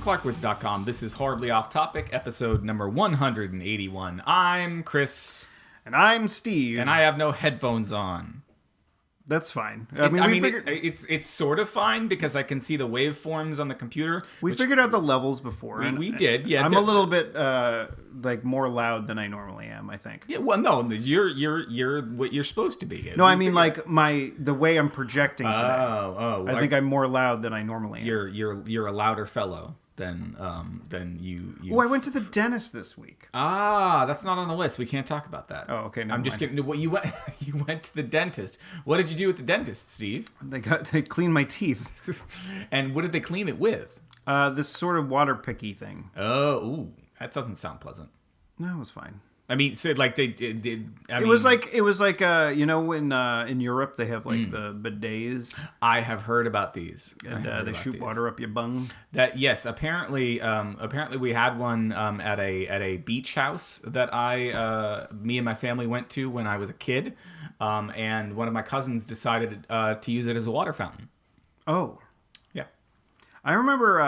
ClarkWoods.com. This is Horribly Off Topic, episode number 181. I'm Chris. And I'm Steve. And I have no headphones on. That's fine. It's sort of fine because I can see the waveforms on the computer. We figured out the levels before. We did, yeah. I'm a little bit more loud than I normally am, I think. Yeah, well, no, you're what you're supposed to be. No, I mean the way I'm projecting today. I think I'm more loud than I normally am. You're a louder fellow than you. Oh, I went to the dentist this week. Ah, that's not on the list. We can't talk about that. Oh, okay. I'm just kidding. What you went to the dentist. What did you do with the dentist, Steve? They cleaned my teeth. And what did they clean it with? This sort of water picky thing. Oh, ooh, that doesn't sound pleasant. No, it was fine. I mean, so like they did. It was like you know when in Europe they have like the bidets. I have heard about these. And they shoot water up your bung. That yes, apparently we had one at a beach house that me and my family went to when I was a kid, and one of my cousins decided to use it as a water fountain. Oh, yeah. I remember.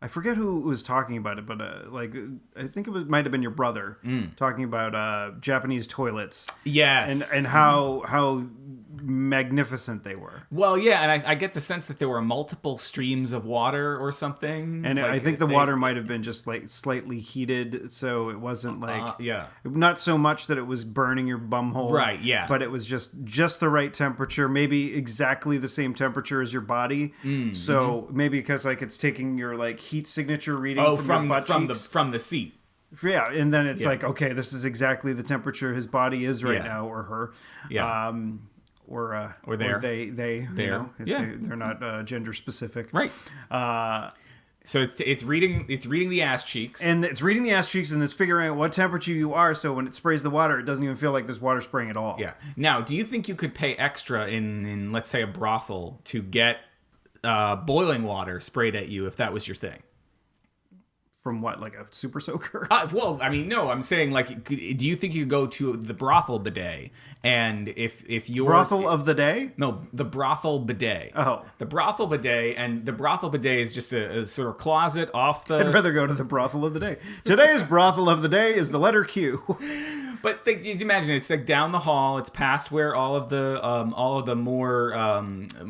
I forget who was talking about it, but I think might have been your brother talking about Japanese toilets. Yes, and how magnificent they were. Well, yeah, and I get the sense that there were multiple streams of water or something. And I think the water might have been just like slightly heated, so it wasn't like not so much that it was burning your bumhole, right? Yeah, but it was just the right temperature, maybe exactly the same temperature as your body. So maybe because like it's taking your like heat signature reading from your butt cheeks. from the seat. Yeah, and then it's like, okay, this is exactly the temperature his body is right now, or her. Yeah. Or there. Or they you know, they're not gender specific. Right. So it's reading the ass cheeks. And it's reading the ass cheeks and it's figuring out what temperature you are, so when it sprays the water, it doesn't even feel like there's water spraying at all. Yeah. Now, do you think you could pay extra in let's say a brothel to get boiling water sprayed at you if that was your thing? From what, like a super soaker? Well, I mean, no. I'm saying, like, do you think you could go to the brothel bidet, and if you're brothel of the day? No, the brothel bidet. Oh, the brothel bidet, and the brothel bidet is just a sort of closet off the. I'd rather go to the brothel of the day. Today's brothel of the day is the letter Q. But you imagine it's like down the hall. It's past where all of the more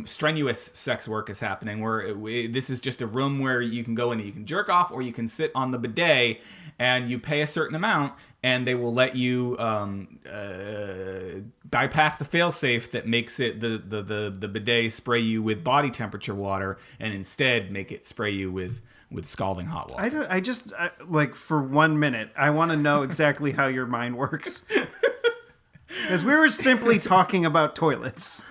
strenuous sex work is happening. Where this is just a room where you can go in and you can jerk off, or you can sit on the bidet and you pay a certain amount, and they will let you bypass the failsafe that makes it the bidet spray you with body temperature water, and instead make it spray you with scalding hot water. I just for 1 minute, I want to know exactly how your mind works. Because we were simply talking about toilets.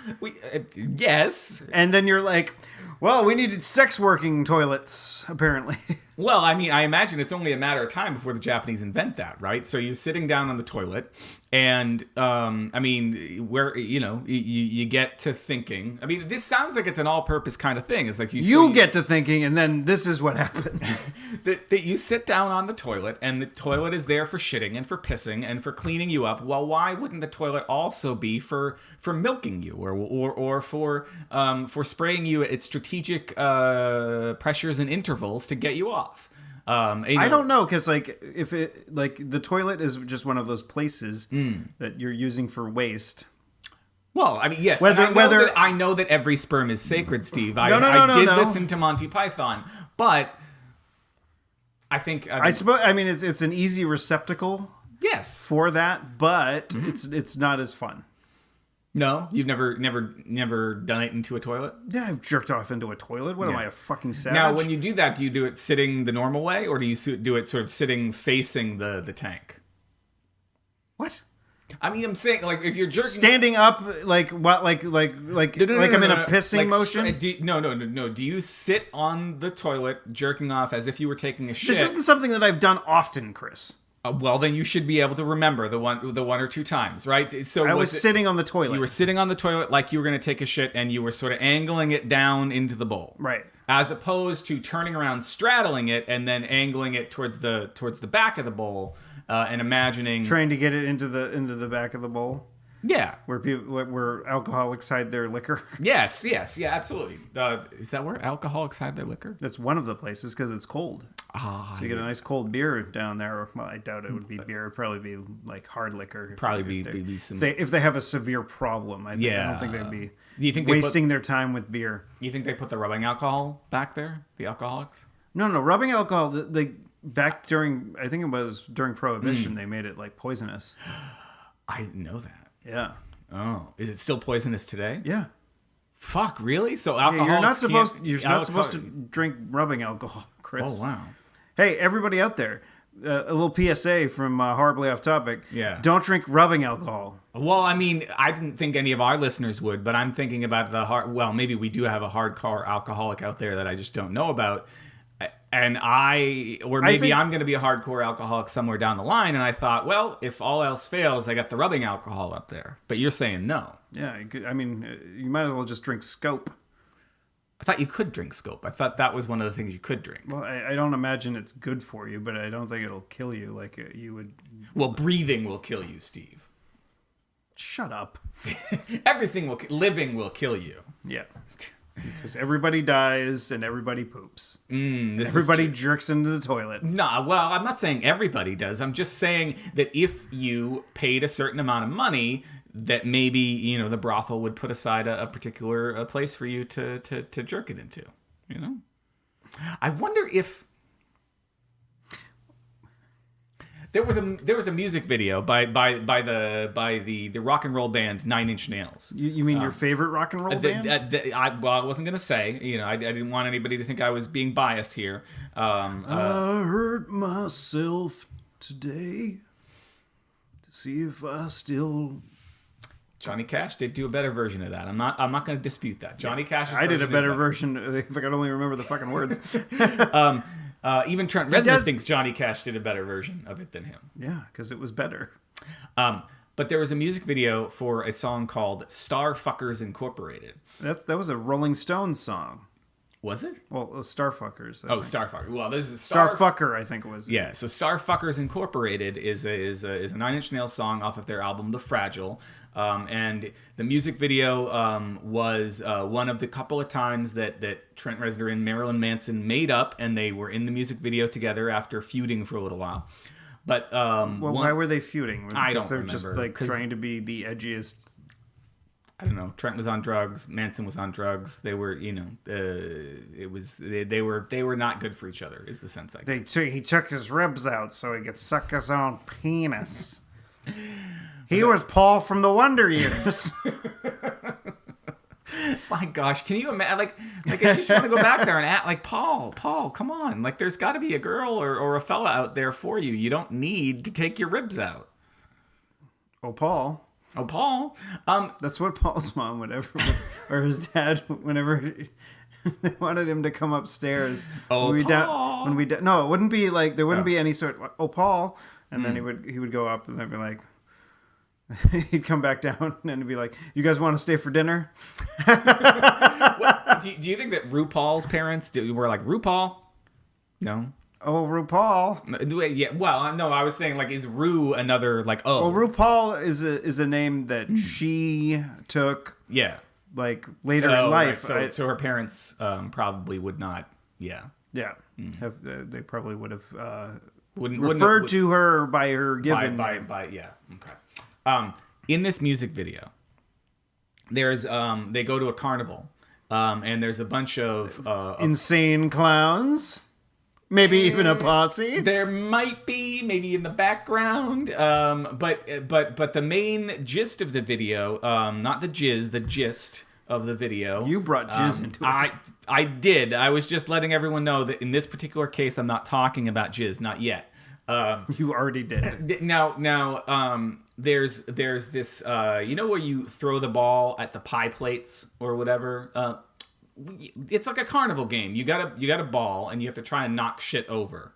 Yes. And then you're like, well, we needed sex working toilets, apparently. Well, I mean, I imagine it's only a matter of time before the Japanese invent that, right? So you're sitting down on the toilet, and I mean, where you get to thinking. I mean, this sounds like it's an all-purpose kind of thing. It's like you get to thinking, and then this is what happens. that you sit down on the toilet, and the toilet is there for shitting and for pissing and for cleaning you up. Well, why wouldn't the toilet also be for milking you or for spraying you at strategic pressures and intervals to get you off? I don't know, because if it the toilet is just one of those places that you're using for waste. Well, I mean, yes. I know that every sperm is sacred, Steve. I did listen to Monty Python, but I think I suppose it's an easy receptacle. Yes, for that, but it's not as fun. No, you've never done it into a toilet? Yeah, I've jerked off into a toilet. What am I, a fucking savage? Now, when you do that, do you do it sitting the normal way, or do you do it sort of sitting facing the tank? What? I mean, I'm saying, like, if you're jerking... Standing up, like, what, like I'm in a pissing motion? No. Do you sit on the toilet jerking off as if you were taking a shit? This isn't something that I've done often, Chris. Well, then you should be able to remember the one or two times, right? So I was sitting on the toilet. You were sitting on the toilet like you were going to take a shit, and you were sort of angling it down into the bowl, right? As opposed to turning around, straddling it, and then angling it towards the back of the bowl, and imagining trying to get it into the back of the bowl. Yeah. Where alcoholics hide their liquor. Yes, yeah, absolutely. Is that where alcoholics hide their liquor? That's one of the places because it's cold. So you get a nice cold beer down there. Well, I doubt it would be beer. It'd probably be like hard liquor. Probably be some. If they have a severe problem, I don't think they'd be wasting their time with beer. You think they put the rubbing alcohol back there? The alcoholics? No, rubbing alcohol. Back during, I think it was during Prohibition, they made it like poisonous. I didn't know that. Yeah. Oh, is it still poisonous today? Yeah. Fuck, really? So alcohol? You're not supposed to drink rubbing alcohol, Chris. Oh wow. Hey, everybody out there, a little PSA from Horribly Off Topic. Yeah. Don't drink rubbing alcohol. Well, I mean, I didn't think any of our listeners would, but I'm thinking about maybe we do have a hardcore alcoholic out there that I just don't know about. And I'm going to be a hardcore alcoholic somewhere down the line. And I thought, well, if all else fails, I got the rubbing alcohol up there. But you're saying no. Yeah, you might as well just drink Scope. I thought you could drink Scope. I thought that was one of the things you could drink. Well, I don't imagine it's good for you, but I don't think it'll kill you like you would. Well, breathing will kill you, Steve. Shut up. Living will kill you. Yeah. Because everybody dies and everybody poops. Everybody jerks into the toilet. Nah, well, I'm not saying everybody does. I'm just saying that if you paid a certain amount of money, that maybe, the brothel would put aside a particular place for you to jerk it into. I wonder if there was a music video by the rock and roll band 9 Inch Nails. You mean your favorite rock and roll band? I wasn't gonna say. I didn't want anybody to think I was being biased here. I hurt myself today to see if I still. Johnny Cash did do a better version of that. I'm not going to dispute that. Johnny Cash's I did a better version if I could only remember the fucking words. Even Trent Reznor thinks Johnny Cash did a better version of it than him. Yeah, because it was better. But there was a music video for a song called Starfuckers Incorporated. That was a Rolling Stones song. Was it? Well, Starfuckers. Starfucker. Well, this is Starfucker, I think it was. Yeah, so Starfuckers Incorporated is a 9 Inch Nails song off of their album The Fragile. And the music video was one of the couple of times that Trent Reznor and Marilyn Manson made up, and they were in the music video together after feuding for a little while. But why were they feuding? Because I don't they're remember. Just like trying to be the edgiest. I don't know. Trent was on drugs. Manson was on drugs. They were, they were not good for each other. Is the sense I get. He took his ribs out so he could suck his own penis. He was Paul from the Wonder Years. My gosh, can you imagine? Like I just want to go back there and act like Paul, come on. Like, there's got to be a girl or a fella out there for you. You don't need to take your ribs out. Oh, Paul. That's what Paul's mom would ever, or his dad, whenever they wanted him to come upstairs. Oh, Paul. No, it wouldn't be like, there wouldn't be any sort of, like, oh, Paul. And then he would go up and they'd be like, he'd come back down and it'd be like, you guys want to stay for dinner? Do you think that RuPaul's parents were like, RuPaul? No. Oh, RuPaul. Yeah. Well, no, I was saying, like, is Ru another, like, oh. Well, RuPaul is a name that she took. Yeah. Like, later in life. Right. So her parents probably would not. Yeah. Yeah. They probably would have wouldn't referred to her by her given name. Yeah. Okay. In this music video, there's they go to a carnival, and there's a bunch of insane clowns. Maybe even a posse. There might be, maybe in the background, but the main gist of the video, not the jizz, the gist of the video. You brought jizz into it. I did. I was just letting everyone know that in this particular case, I'm not talking about jizz, not yet. You already did. Now, there's this, where you throw the ball at the pie plates or whatever. It's like a carnival game. You got a ball and you have to try and knock shit over.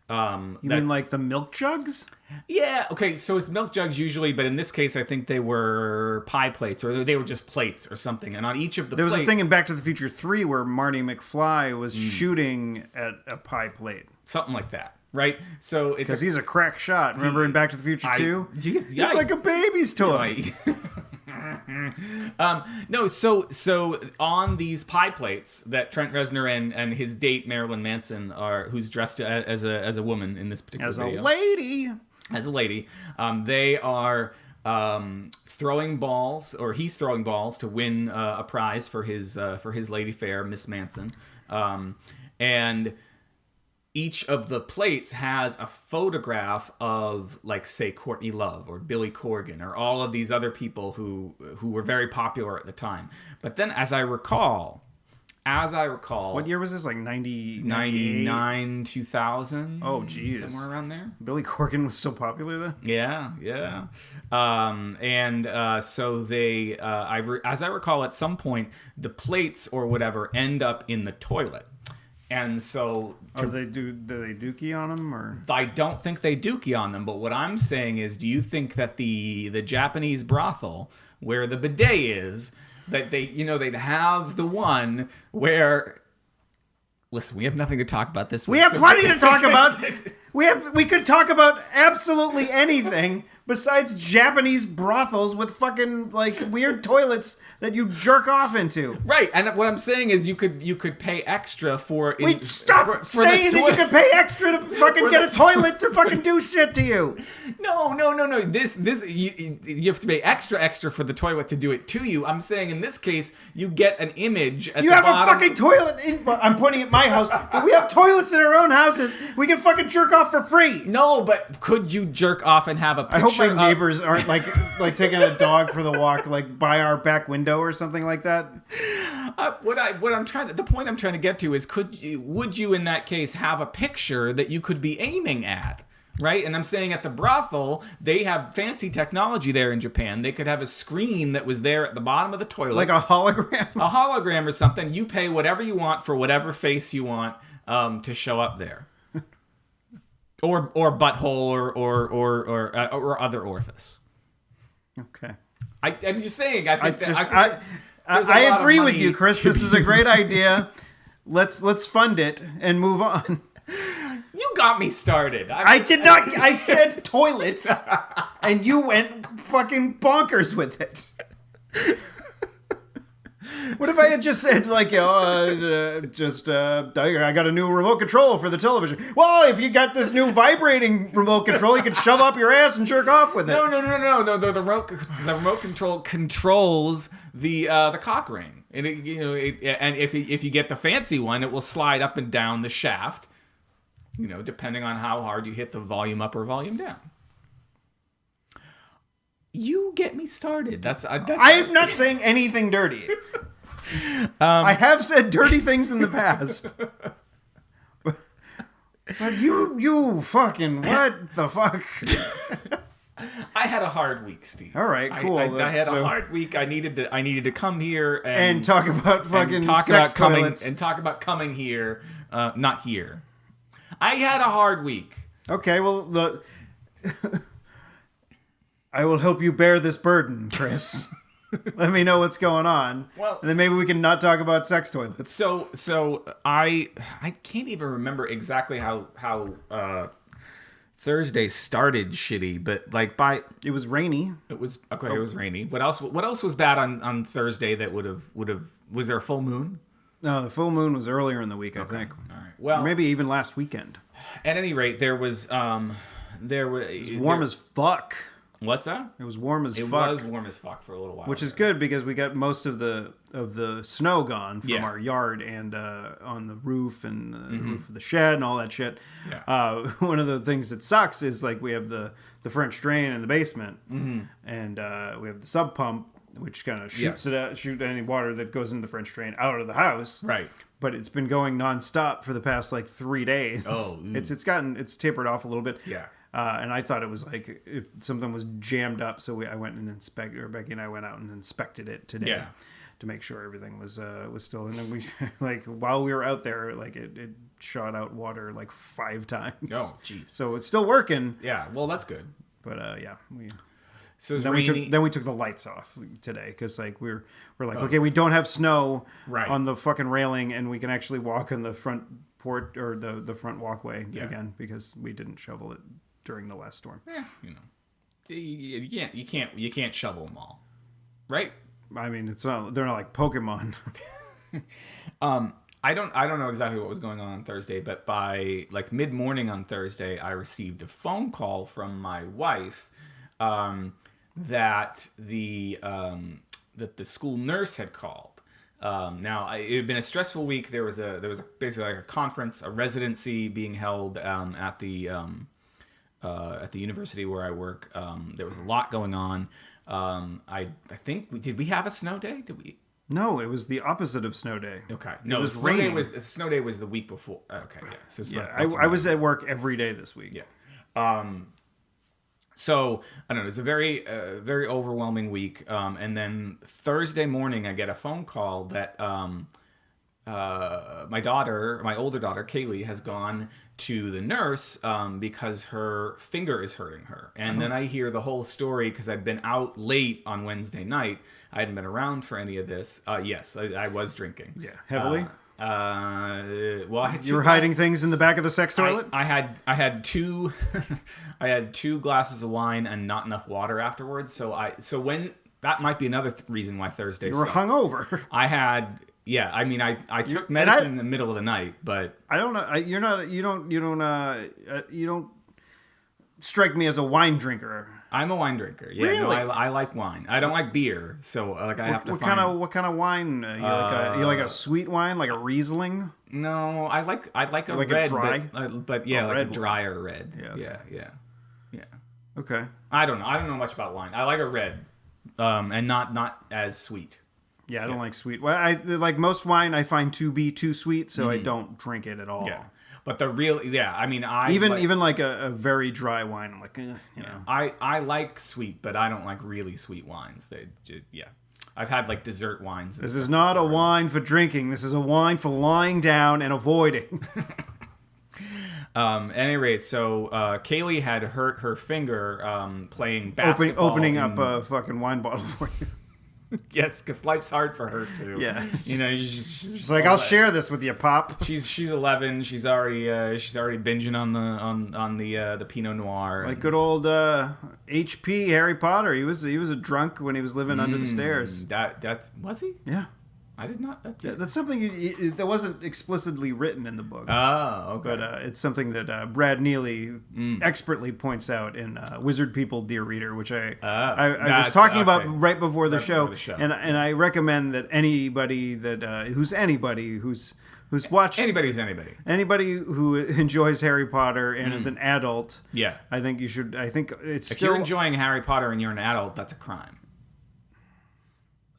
You mean like the milk jugs? Yeah. Okay. So it's milk jugs usually, but in this case, I think they were pie plates or they were just plates or something. And on each of the there was a thing in Back to the Future 3 where Marty McFly was shooting at a pie plate. Something like that. right? So it's because he's a crack shot. Remember in Back to the Future 2? Yeah, it's like a baby's toy. No, so on these pie plates that Trent Reznor and his date Marilyn Manson who's dressed as a woman in this particular video. As a lady, they are throwing balls, or he's throwing balls to win a prize for his lady fair, Miss Manson, and each of the plates has a photograph of, like, say, Courtney Love or Billy Corgan or all of these other people who were very popular at the time. But then, as I recall, what year was this? Like 99, 2000? Oh, geez. Somewhere around there. Billy Corgan was still popular then? Yeah. So they, as I recall, at some point, the plates or whatever end up in the toilet. And so... do they dookie on them, or...? I don't think they dookie on them, but what I'm saying is, do you think that the Japanese brothel, where the bidet is, that they'd have the one where... Listen, we have nothing to talk about this week. We have plenty to talk about. We could talk about absolutely anything besides Japanese brothels with fucking, like, weird toilets that you jerk off into. Right, and what I'm saying is you could pay extra for... Stop saying that you could pay extra to fucking get a toilet to fucking do shit to you. No. This you have to pay extra for the toilet to do it to you. I'm saying in this case, you get an image at you the have bottom. A fucking toilet I'm pointing at my house, but we have toilets in our own houses. We can fucking jerk off for free. No, but could you jerk off and have a picture? I hope my neighbors aren't like taking a dog for the walk, like by our back window or something like that. The point I'm trying to get to is, would you in that case have a picture that you could be aiming at? Right? And I'm saying at the brothel, they have fancy technology there in Japan. They could have a screen that was there at the bottom of the toilet. Like a hologram? A hologram or something. You pay whatever you want for whatever face you want to show up there. Or butthole or other orifice. Okay. I'm just saying. I agree with you, Chris. This is a great idea. Let's fund it and move on. You got me started. I did not. I said toilets, and you went fucking bonkers with it. What if I had just said, like, I got a new remote control for the television. Well, if you got this new vibrating remote control, you can shove up your ass and jerk off with it. No. The remote control controls the cock ring, and and if you get the fancy one, it will slide up and down the shaft. Depending on how hard you hit the volume up or volume down. You get me started. I'm not saying anything dirty. I have said dirty things in the past. But you fucking, what the fuck? I had a hard week, Steve. All right, cool. I had a hard week. I needed to come here and talk about fucking toilets. And talk about coming here, not here. I had a hard week. Okay, well, I will help you bear this burden, Chris. Let me know what's going on. Well, and then maybe we can not talk about sex toilets. So I can't even remember exactly how Thursday started shitty, but like it was rainy. It was okay. It was rainy. What else was bad on Thursday that would have was there a full moon? No, the full moon was earlier in the week, I think. All right. Well, or maybe even last weekend. At any rate, it was warm as fuck. What's that? It was warm as fuck. It was warm as fuck for a little while. Which is good because we got most of the snow gone from our yard and on the roof and the roof of the shed and all that shit. Yeah. One of the things that sucks is like we have the French drain in the basement and we have the sub pump which kind of shoot any water that goes in the French drain out of the house. Right. But it's been going nonstop for the past like 3 days. Oh. It's tapered off a little bit. Yeah. And I thought it was like if something was jammed up, so I went and Becky and I went out and inspected it today to make sure everything was still. And then we like while we were out there, like it shot out water like 5 times. Oh, jeez. So it's still working. Yeah. Well, that's good. But So it's then rainy. we took the lights off today because like we're like, okay, we don't have snow on the fucking railing, and we can actually walk on the front port or the front walkway again because we didn't shovel it during the last storm. Yeah, you can't shovel them all, right? I mean, they're not like Pokemon. I don't know exactly what was going on Thursday, but by like mid-morning on Thursday, I received a phone call from my wife that the school nurse had called. Now it had been a stressful week. There was basically like a conference, a residency being held at the university where I work. There was a lot going on. I think did we have a snow day? Did we? No, it was the opposite of snow day. Okay, no, it was raining. Snow day was the week before. Okay, yeah. So I was at work every day this week. Yeah. So I don't know. It was a very very overwhelming week. And then Thursday morning, I get a phone call that my older daughter Kaylee has gone to the nurse because her finger is hurting her. And then I hear the whole story because I'd been out late on Wednesday night. I hadn't been around for any of this. Yes, I was drinking. Yeah, heavily. Well, I had you were hiding things in the back of the sex toilet. I had two, I had 2 glasses of wine and not enough water afterwards. So when that might be another reason why Thursday. You were hungover. I had. Yeah, I mean, I took medicine in the middle of the night, but I don't know. You don't strike me as a wine drinker. I'm a wine drinker. Yeah, really? No, I like wine. I don't like beer, so like I have to. What kind of wine? You like a sweet wine, like a Riesling? No, I like a like red, a dry, but yeah, like a drier red. Yeah, okay. Yeah. Okay. I don't know much about wine. I like a red, and not as sweet. Yeah, I don't like sweet. Well, I like most wine. I find to be too sweet, so I don't drink it at all. Yeah, but the real, I mean, even like a very dry wine. I'm like, you know. I like sweet, but I don't like really sweet wines. I've had like dessert wines. This is not a wine for drinking. This is a wine for lying down and avoiding. Anyway, so Kaylee had hurt her finger playing basketball. Opening up a fucking wine bottle for you. Yes, because life's hard for her too. Yeah, she's like, I'll share this with you, Pop. She's 11. She's already binging on the Pinot Noir. Like good old HP Harry Potter. He was a drunk when he was living under the stairs. That's was he? Yeah. I did not. That's something that wasn't explicitly written in the book. Oh, okay. But it's something that Brad Neely expertly points out in Wizard People, Dear Reader, which I was talking about right before the show. And I recommend that anybody who's watched anybody who enjoys Harry Potter and is an adult. Yeah, I think you should. I think it's if you're enjoying Harry Potter and you're an adult, that's a crime.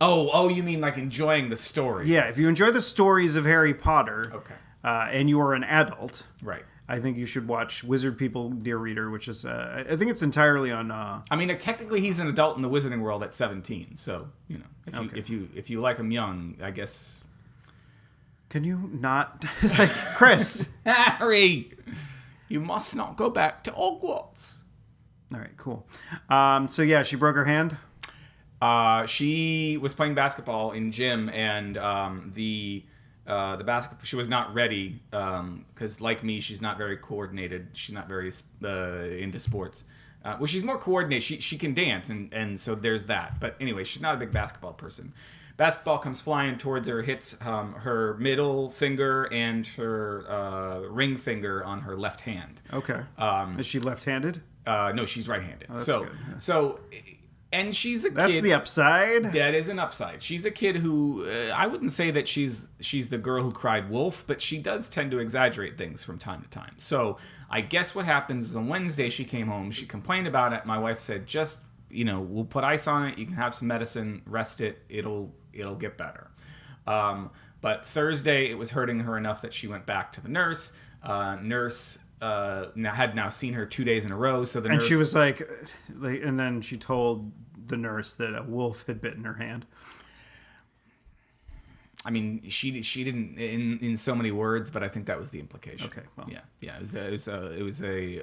Oh, you mean like enjoying the story? Yeah, if you enjoy the stories of Harry Potter, okay, and you are an adult, right? I think you should watch Wizard People, Dear Reader, which is I think it's entirely on. I mean, technically, he's an adult in the Wizarding world at 17, so if you like him young, I guess. Can you not, like Chris? Harry, you must not go back to Hogwarts. All right, cool. So yeah, she broke her hand. She was playing basketball in gym, and the basketball, she was not ready because, like me, she's not very coordinated. She's not very into sports. Well, she's more coordinated. She can dance, and so there's that. But anyway, she's not a big basketball person. Basketball comes flying towards her, hits her middle finger and her ring finger on her left hand. Okay. Is she left-handed? No, she's right-handed. Oh, that's good. So. And she's a kid. That's the upside. That is an upside. She's a kid who I wouldn't say that she's the girl who cried wolf, but she does tend to exaggerate things from time to time. So I guess what happens is on Wednesday she came home. She complained about it. My wife said, just we'll put ice on it. You can have some medicine, rest it. It'll get better. But Thursday it was hurting her enough that she went back to the nurse. Nurse. Had now seen her 2 days in a row, so the nurse... And she was like, and then she told the nurse that a wolf had bitten her hand. I mean, she didn't in so many words, but I think that was the implication. Okay, well. Yeah. It was a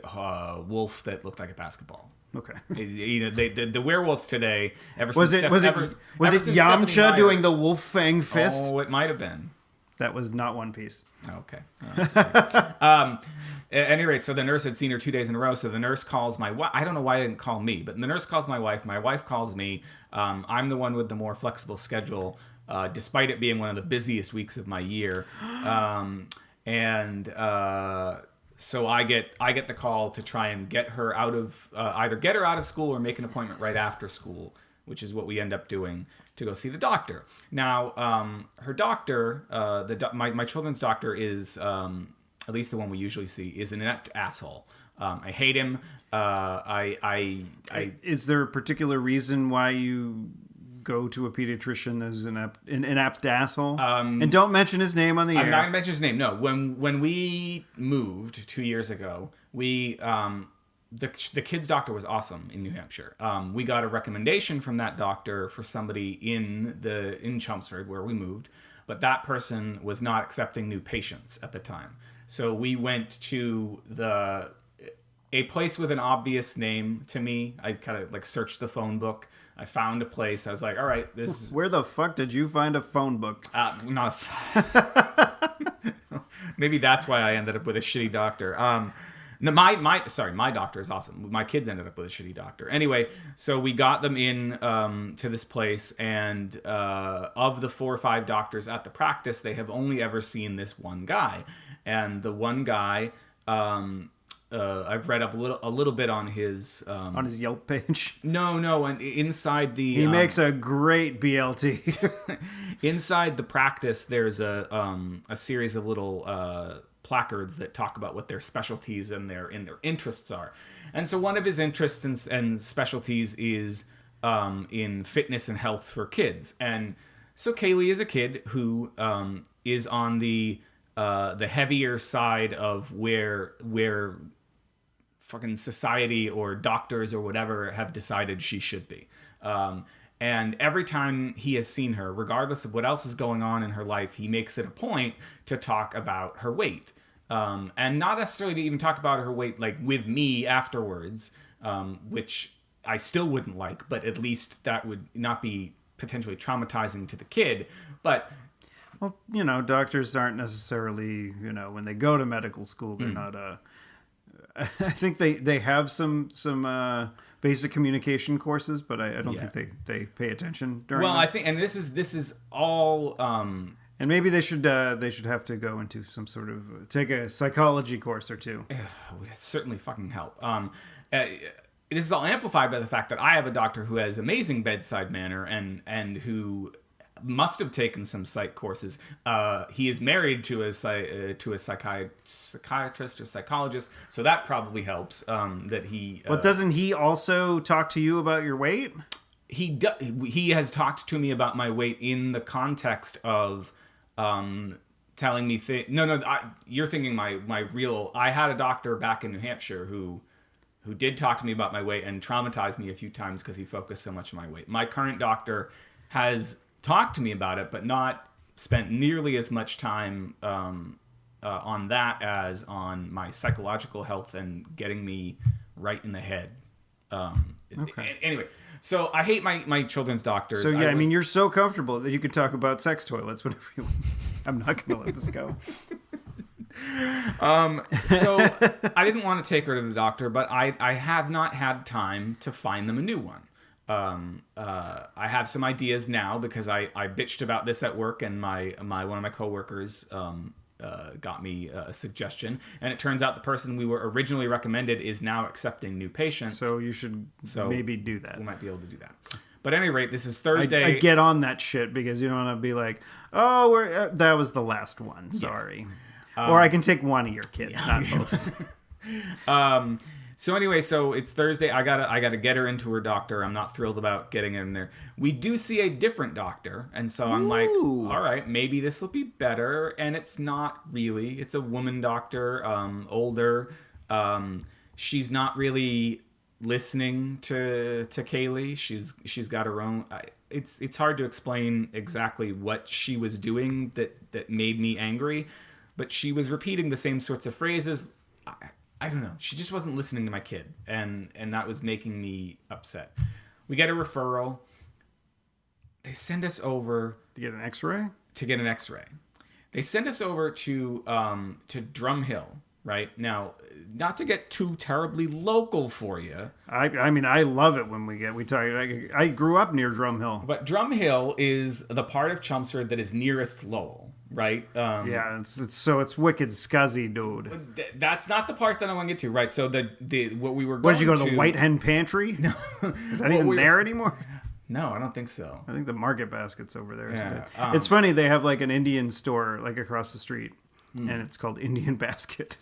wolf that looked like a basketball. Okay. The werewolves today. Was it Yamcha doing the wolf fang fist? Oh, it might have been. That was not One Piece. Okay. At any rate, so the nurse had seen her 2 days in a row. So the nurse calls my wife. I don't know why they didn't call me, but the nurse calls my wife. My wife calls me. I'm the one with the more flexible schedule, despite it being one of the busiest weeks of my year. So I get the call to try and get her out of either get her out of school or make an appointment right after school, which is what we end up doing, to go see the doctor. Now, her doctor, my children's doctor is, at least the one we usually see, is an inept asshole. I hate him. Is there a particular reason why you go to a pediatrician that's an inept asshole? And don't mention his name on the air. I'm not going to mention his name, no. When we moved 2 years ago, we... The kid's doctor was awesome in New Hampshire. We got a recommendation from that doctor for somebody in Chelmsford where we moved, but that person was not accepting new patients at the time. So we went to a place with an obvious name to me. I kind of like searched the phone book. I found a place. I was like, all right, this. Where the fuck did you find a phone book? Maybe that's why I ended up with a shitty doctor. No, my doctor is awesome. My kids ended up with a shitty doctor. Anyway, so we got them in to this place, and of the 4 or 5 doctors at the practice, they have only ever seen this one guy. And the one guy, I've read up a little bit on his Yelp page. No, and inside the he makes a great BLT. Inside the practice, there's a series of little placards that talk about what their specialties and their interests are. And so one of his interests and specialties is in fitness and health for kids. And so Kaylee is a kid who is on the heavier side of where fucking society or doctors or whatever have decided she should be. And every time he has seen her, regardless of what else is going on in her life, he makes it a point to talk about her weight. And not necessarily to even talk about her weight like with me afterwards, which I still wouldn't like, but at least that would not be potentially traumatizing to the kid. But well, doctors aren't necessarily, when they go to medical school, they're not I think they have some basic communication courses, but I don't think they pay attention during. Well, I think, and this is all. And maybe they should have to go into some sort of take a psychology course or two. Would certainly fucking help. This is all amplified by the fact that I have a doctor who has amazing bedside manner and who must have taken some psych courses. He is married to a psychiatrist or psychologist, so that probably helps. That he. But doesn't he also talk to you about your weight? He has talked to me about my weight in the context of telling me you're thinking my real. I had a doctor back in New Hampshire who did talk to me about my weight and traumatized me a few times because he focused so much on my weight. My current doctor has talked to me about it, but not spent nearly as much time on that as on my psychological health and getting me right in the head. Okay. Anyway, so I hate my children's doctors. So yeah, I mean, you're so comfortable that you can talk about sex toilets whenever you want. I'm not going to let this go. So I didn't want to take her to the doctor, but I have not had time to find them a new one. I have some ideas now because I bitched about this at work, and one of my coworkers got me a suggestion, and it turns out the person we were originally recommended is now accepting new patients. So you should maybe do that. We might be able to do that. But at any rate, this is Thursday. I get on that shit because you don't want to be like, oh, that was the last one. Sorry. Yeah. Or I can take one of your kids, not both. So anyway, so it's Thursday. I gotta get her into her doctor. I'm not thrilled about getting her in there. We do see a different doctor, and so I'm like, all right, maybe this will be better. And it's not really. It's a woman doctor, older. She's not really listening to Kaylee. She's got her own. It's hard to explain exactly what she was doing that made me angry, but she was repeating the same sorts of phrases. I don't know. She just wasn't listening to my kid, and that was making me upset. We get a referral. They send us over to get an X-ray. They send us over to Drum Hill. Right now, not to get too terribly local for you. I mean, I love it when we talk. I grew up near Drum Hill, but Drum Hill is the part of Chelmsford that is nearest Lowell, right? Yeah, it's wicked scuzzy, dude. That's not the part that I want to get to, right? So the what we were going. What did you go to the White Hen Pantry? No, is that even there anymore? No, I don't think so. I think the Market Basket's over there. Yeah, it's funny, they have like an Indian store like across the street. And it's called Indian Basket.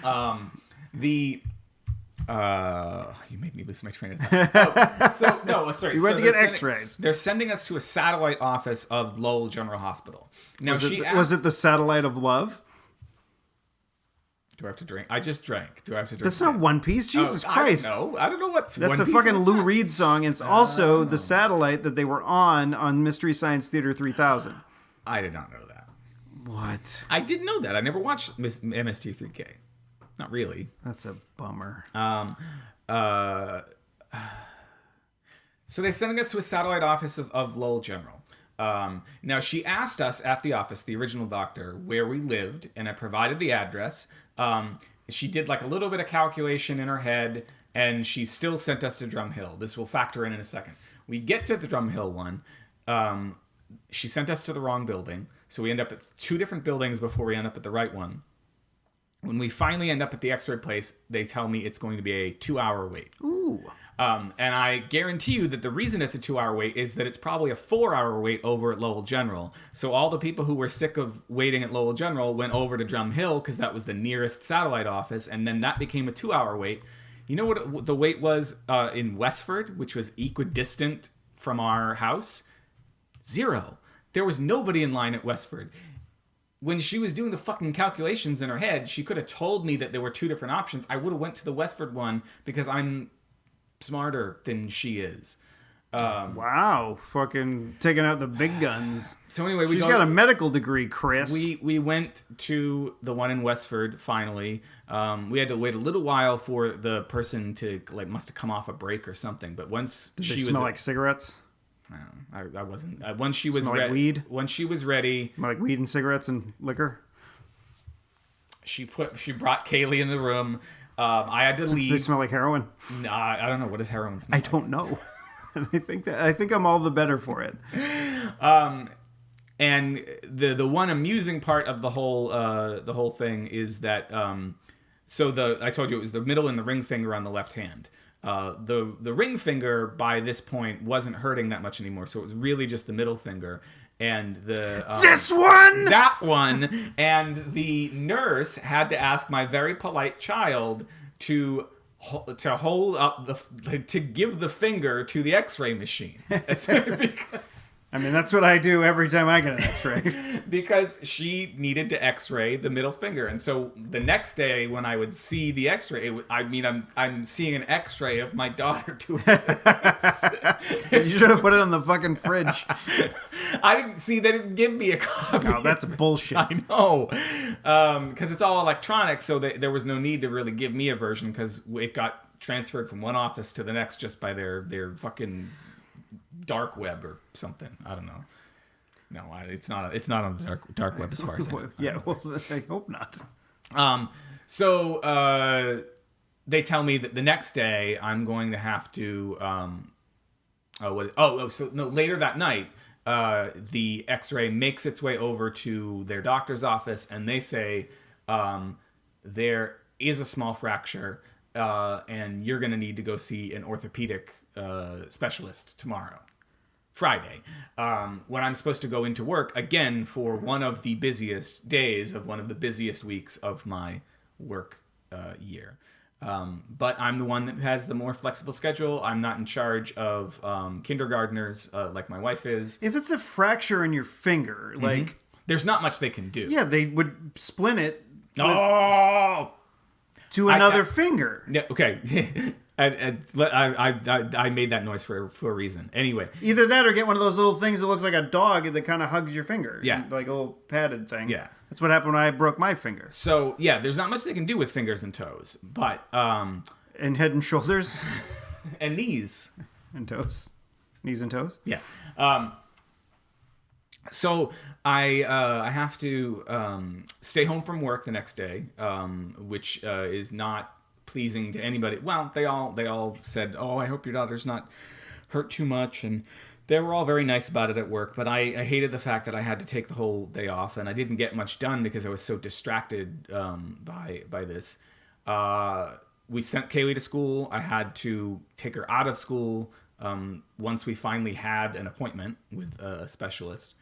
You made me lose my train of thought. Sorry. You went to get X-rays. They're sending us to a satellite office of Lowell General Hospital. Now, was it the satellite of love? Do I have to drink? I just drank. Do I have to drink? That's not One Piece. Jesus Christ. I don't know what's That's One a Piece fucking is. Lou Reed song. It's also the satellite that they were on Mystery Science Theater 3000. I did not know that. What? I didn't know that. I never watched MST3K. Not really. That's a bummer. So they're sending us to a satellite office of Lowell General. Now, she asked us at the office, the original doctor, where we lived, and I provided the address. She did like a little bit of calculation in her head, and she still sent us to Drum Hill. This will factor in a second. We get to the Drum Hill one. She sent us to the wrong building, so we end up at 2 different buildings before we end up at the right one. When we finally end up at the X-ray place, they tell me it's going to be a 2-hour wait. Ooh. And I guarantee you that the reason it's a 2-hour wait is that it's probably a 4-hour wait over at Lowell General. So all the people who were sick of waiting at Lowell General went over to Drum Hill because that was the nearest satellite office, and then that became a 2-hour wait. You know what the wait was in Westford, which was equidistant from our house? 0. There was nobody in line at Westford. When she was doing the fucking calculations in her head, she could have told me that there were 2 different options. I would have went to the Westford one because I'm smarter than she is. Wow, fucking taking out the big guns. So anyway, she's got a medical degree, Chris. We went to the one in Westford finally. We had to wait a little while for the person to must have come off a break or something. But once Did they smell like cigarettes? I wasn't. Once she was ready, like weed. When she was ready, smell like weed and cigarettes and liquor. She brought Kaylee in the room. I had to leave. They smell like heroin. Nah, I don't know. What does heroin smell like? I don't know. I think I'm all the better for it. And the one amusing part of the whole thing is that I told you it was the middle and the ring finger on the left hand. The ring finger by this point wasn't hurting that much anymore, so it was really just the middle finger and this one, that one, and the nurse had to ask my very polite child to hold up to give the finger to the X-ray machine because. I mean, that's what I do every time I get an X-ray. Because she needed to X-ray the middle finger. And so the next day when I would see the X-ray, I'm seeing an X-ray of my daughter doing this. You should have put it on the fucking fridge. I didn't see, they didn't give me a copy. No, that's bullshit. I know. Because it's all electronic, so there was no need to really give me a version because it got transferred from one office to the next just by their fucking dark web or something. I don't know. No, it's not on the dark web as far as I know. Yeah, well, I hope not. So they tell me that the next day I'm going to have to later that night the X-ray makes its way over to their doctor's office and they say there is a small fracture and you're going to need to go see an orthopedic specialist tomorrow, Friday, when I'm supposed to go into work again for one of the busiest days of one of the busiest weeks of my work year. But I'm the one that has the more flexible schedule. I'm not in charge of kindergartners like my wife is. If it's a fracture in your finger, there's not much they can do. Yeah, they would splint it. Oh! to another finger. Yeah, okay. I made that noise for a reason. Anyway. Either that or get one of those little things that looks like a dog that kind of hugs your finger. Yeah. Like a little padded thing. Yeah. That's what happened when I broke my finger. So, yeah, there's not much they can do with fingers and toes. But, And head and shoulders. And knees. And toes. Knees and toes? Yeah. So I have to stay home from work the next day, which is not pleasing to anybody. Well, they all said, "Oh, I hope your daughter's not hurt too much," and they were all very nice about it at work. But I hated the fact that I had to take the whole day off, and I didn't get much done because I was so distracted by this. We sent Kaylee to school. I had to take her out of school once we finally had an appointment with a specialist.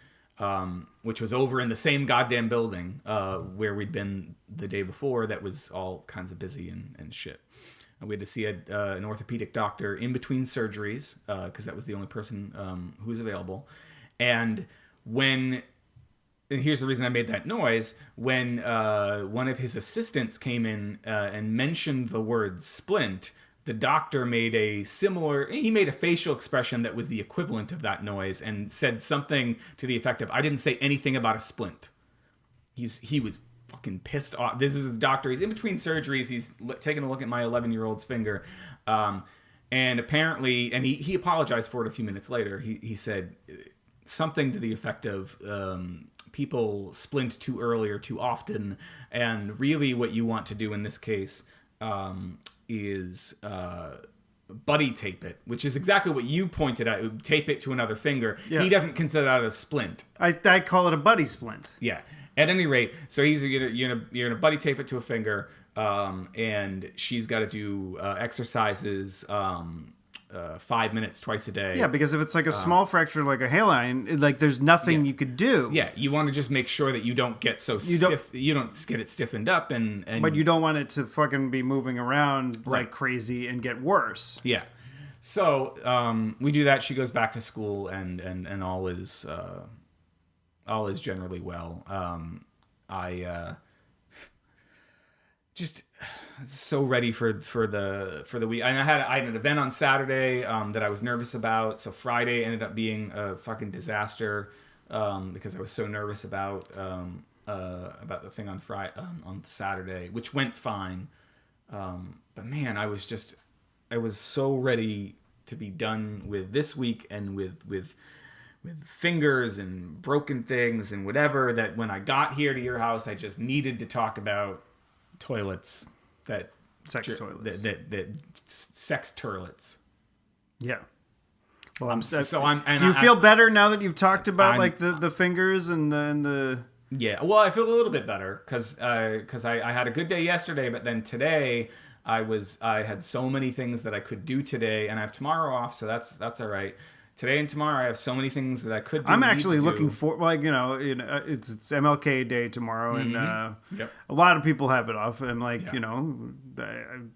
Which was over in the same goddamn building where we'd been the day before that was all kinds of busy and shit. And we had to see an orthopedic doctor in between surgeries because that was the only person who was available. And here's the reason I made that noise, when one of his assistants came in and mentioned the word splint, the doctor made a facial expression that was the equivalent of that noise and said something to the effect of, I didn't say anything about a splint. He was fucking pissed off. This is the doctor. He's in between surgeries. He's taking a look at my 11-year-old's finger. And apparently, and he apologized for it a few minutes later. He said something to the effect of, people splint too early or too often. And really what you want to do in this case, is buddy tape it, which is exactly what you pointed out. Tape it to another finger. Yeah. He doesn't consider that a splint. I call it a buddy splint. Yeah. At any rate, so you're gonna buddy tape it to a finger, and she's got to do exercises. 5 minutes twice a day. Yeah, because if it's like a small fracture, like a hairline, like there's nothing you could do. Yeah, you want to just make sure that you don't get so stiff. You don't get it stiffened up, and but you don't want it to fucking be moving around like crazy and get worse. Yeah. So we do that. She goes back to school, and all is generally well. I just so ready for the week. And I had an event on Saturday that I was nervous about. So Friday ended up being a fucking disaster because I was so nervous about the thing on Saturday, which went fine. But man, I was so ready to be done with this week and with fingers and broken things and whatever, that when I got here to your house, I just needed to talk about toilets. Sex toilets. That sex turlets. Yeah. Well, do you feel better now that you've talked about like the fingers and the? Yeah. Well, I feel a little bit better because I had a good day yesterday, but then today I had so many things that I could do today, and I have tomorrow off, so that's all right. Today and tomorrow, I have so many things that I could do. I'm actually looking for, like, it's MLK Day tomorrow, and a lot of people have it off. And, like, I'm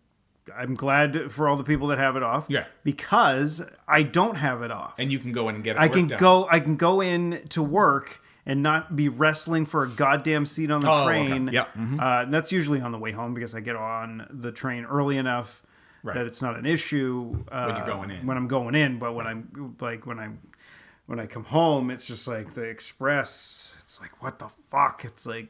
glad for all the people that have it off. Yeah. Because I don't have it off. And you can go in and get it. I can go in to work and not be wrestling for a goddamn seat on the train. Okay. Yep. Mm-hmm. That's usually on the way home because I get on the train early enough. Right. That it's not an issue when you're going in. When I'm going in, but when I come home, it's just like the express. It's like, what the fuck? It's like,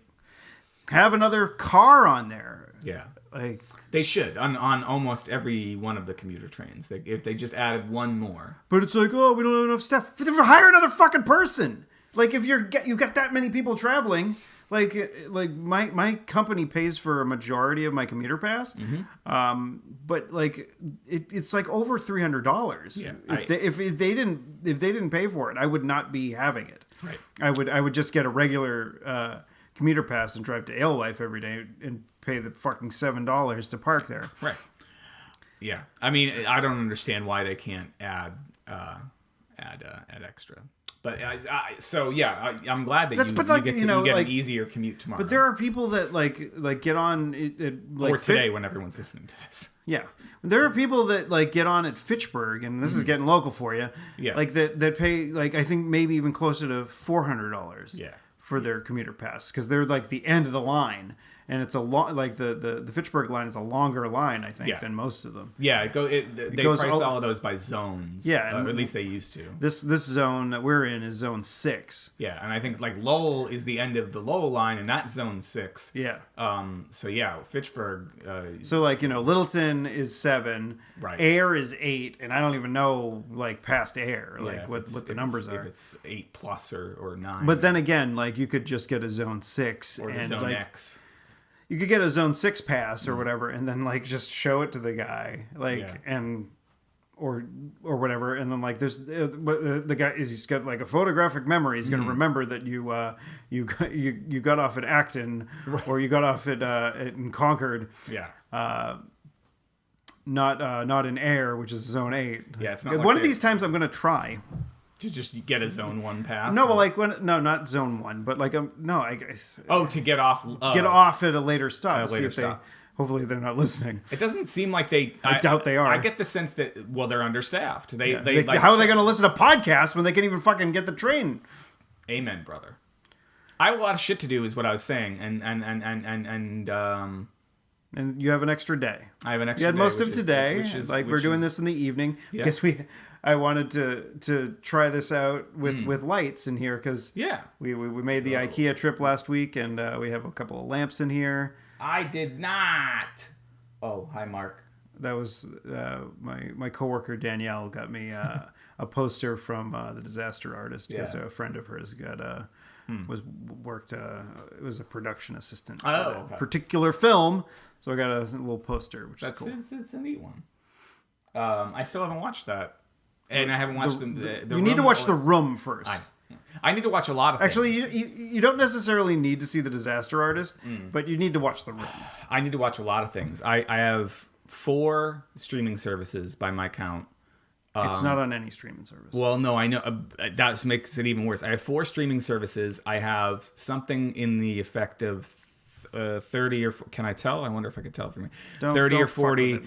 have another car on there. Yeah, like they should on almost every one of the commuter trains. If they just added one more. But it's like, oh, we don't have enough stuff. Hire another fucking person. Like if you've got that many people traveling. Like my company pays for a majority of my commuter pass, but like it's like over $300. Yeah, if they didn't pay for it, I would not be having it. Right. I would just get a regular commuter pass and drive to Alewife every day and pay the fucking $7 to park there. Right. Yeah. I mean, I don't understand why they can't add extra. But I'm glad that you get an easier commute tomorrow. But there are people that like get on or today when everyone's listening to this. Yeah, there are people that like get on at Fitchburg, and this is getting local for you. Yeah, like that pay like I think maybe even closer to $400. Yeah. For their commuter pass because they're like the end of the line, and it's a long like the Fitchburg line is a longer line, I think, than most of them. Yeah, they price all of those by zones. Yeah, or at least they used to. This zone that we're in is zone 6. Yeah, and I think like Lowell is the end of the Lowell line, and that's zone 6. Yeah. So yeah, Fitchburg. So like Littleton is 7, right? Air is 8, and I don't even know like past Air like what the numbers are. If it's 8 plus or 9. But then again, like you could just get a zone 6 or and zone like, X. You could get a zone 6 pass or whatever, and then like just show it to the guy, like and or whatever, and then like there's the guy he's got like a photographic memory. He's going to remember that you got off at Acton or you got off at in Concord. Yeah. Not in Air, which is zone 8. Yeah, it's not. One of these times I'm going to try. To just get a zone 1 pass? No, but like not zone 1, but like to get off. Get off at a later stop. Hopefully they're not listening. It doesn't seem like they. I doubt they are. I get the sense that they're understaffed. They how are they going to listen to podcasts when they can't even fucking get the train? Amen, brother. I have a lot of shit to do, is what I was saying, and you have an extra day. I have an extra. You had day, most of today. We're doing this in the evening. Yeah. Because I wanted to try this out with lights in here because we made the IKEA trip last week and we have a couple of lamps in here. I did not. Oh, hi, Mark. That was my coworker Danielle got me a poster from the Disaster Artist because a friend of hers got it was a production assistant for that particular film, so I got a little poster, which is cool. It's a neat one. I still haven't watched that. And I haven't watched the You need to watch The Room first. I need to watch a lot of things. Actually, you don't necessarily need to see The Disaster Artist, but you need to watch The Room. I need to watch a lot of things. I have 4 streaming services by my count. It's not on any streaming service. Well, no, I know. That makes it even worse. I have 4 streaming services. I have something in the effect of 30 or can I tell? I wonder if I could tell from me. 30 or 40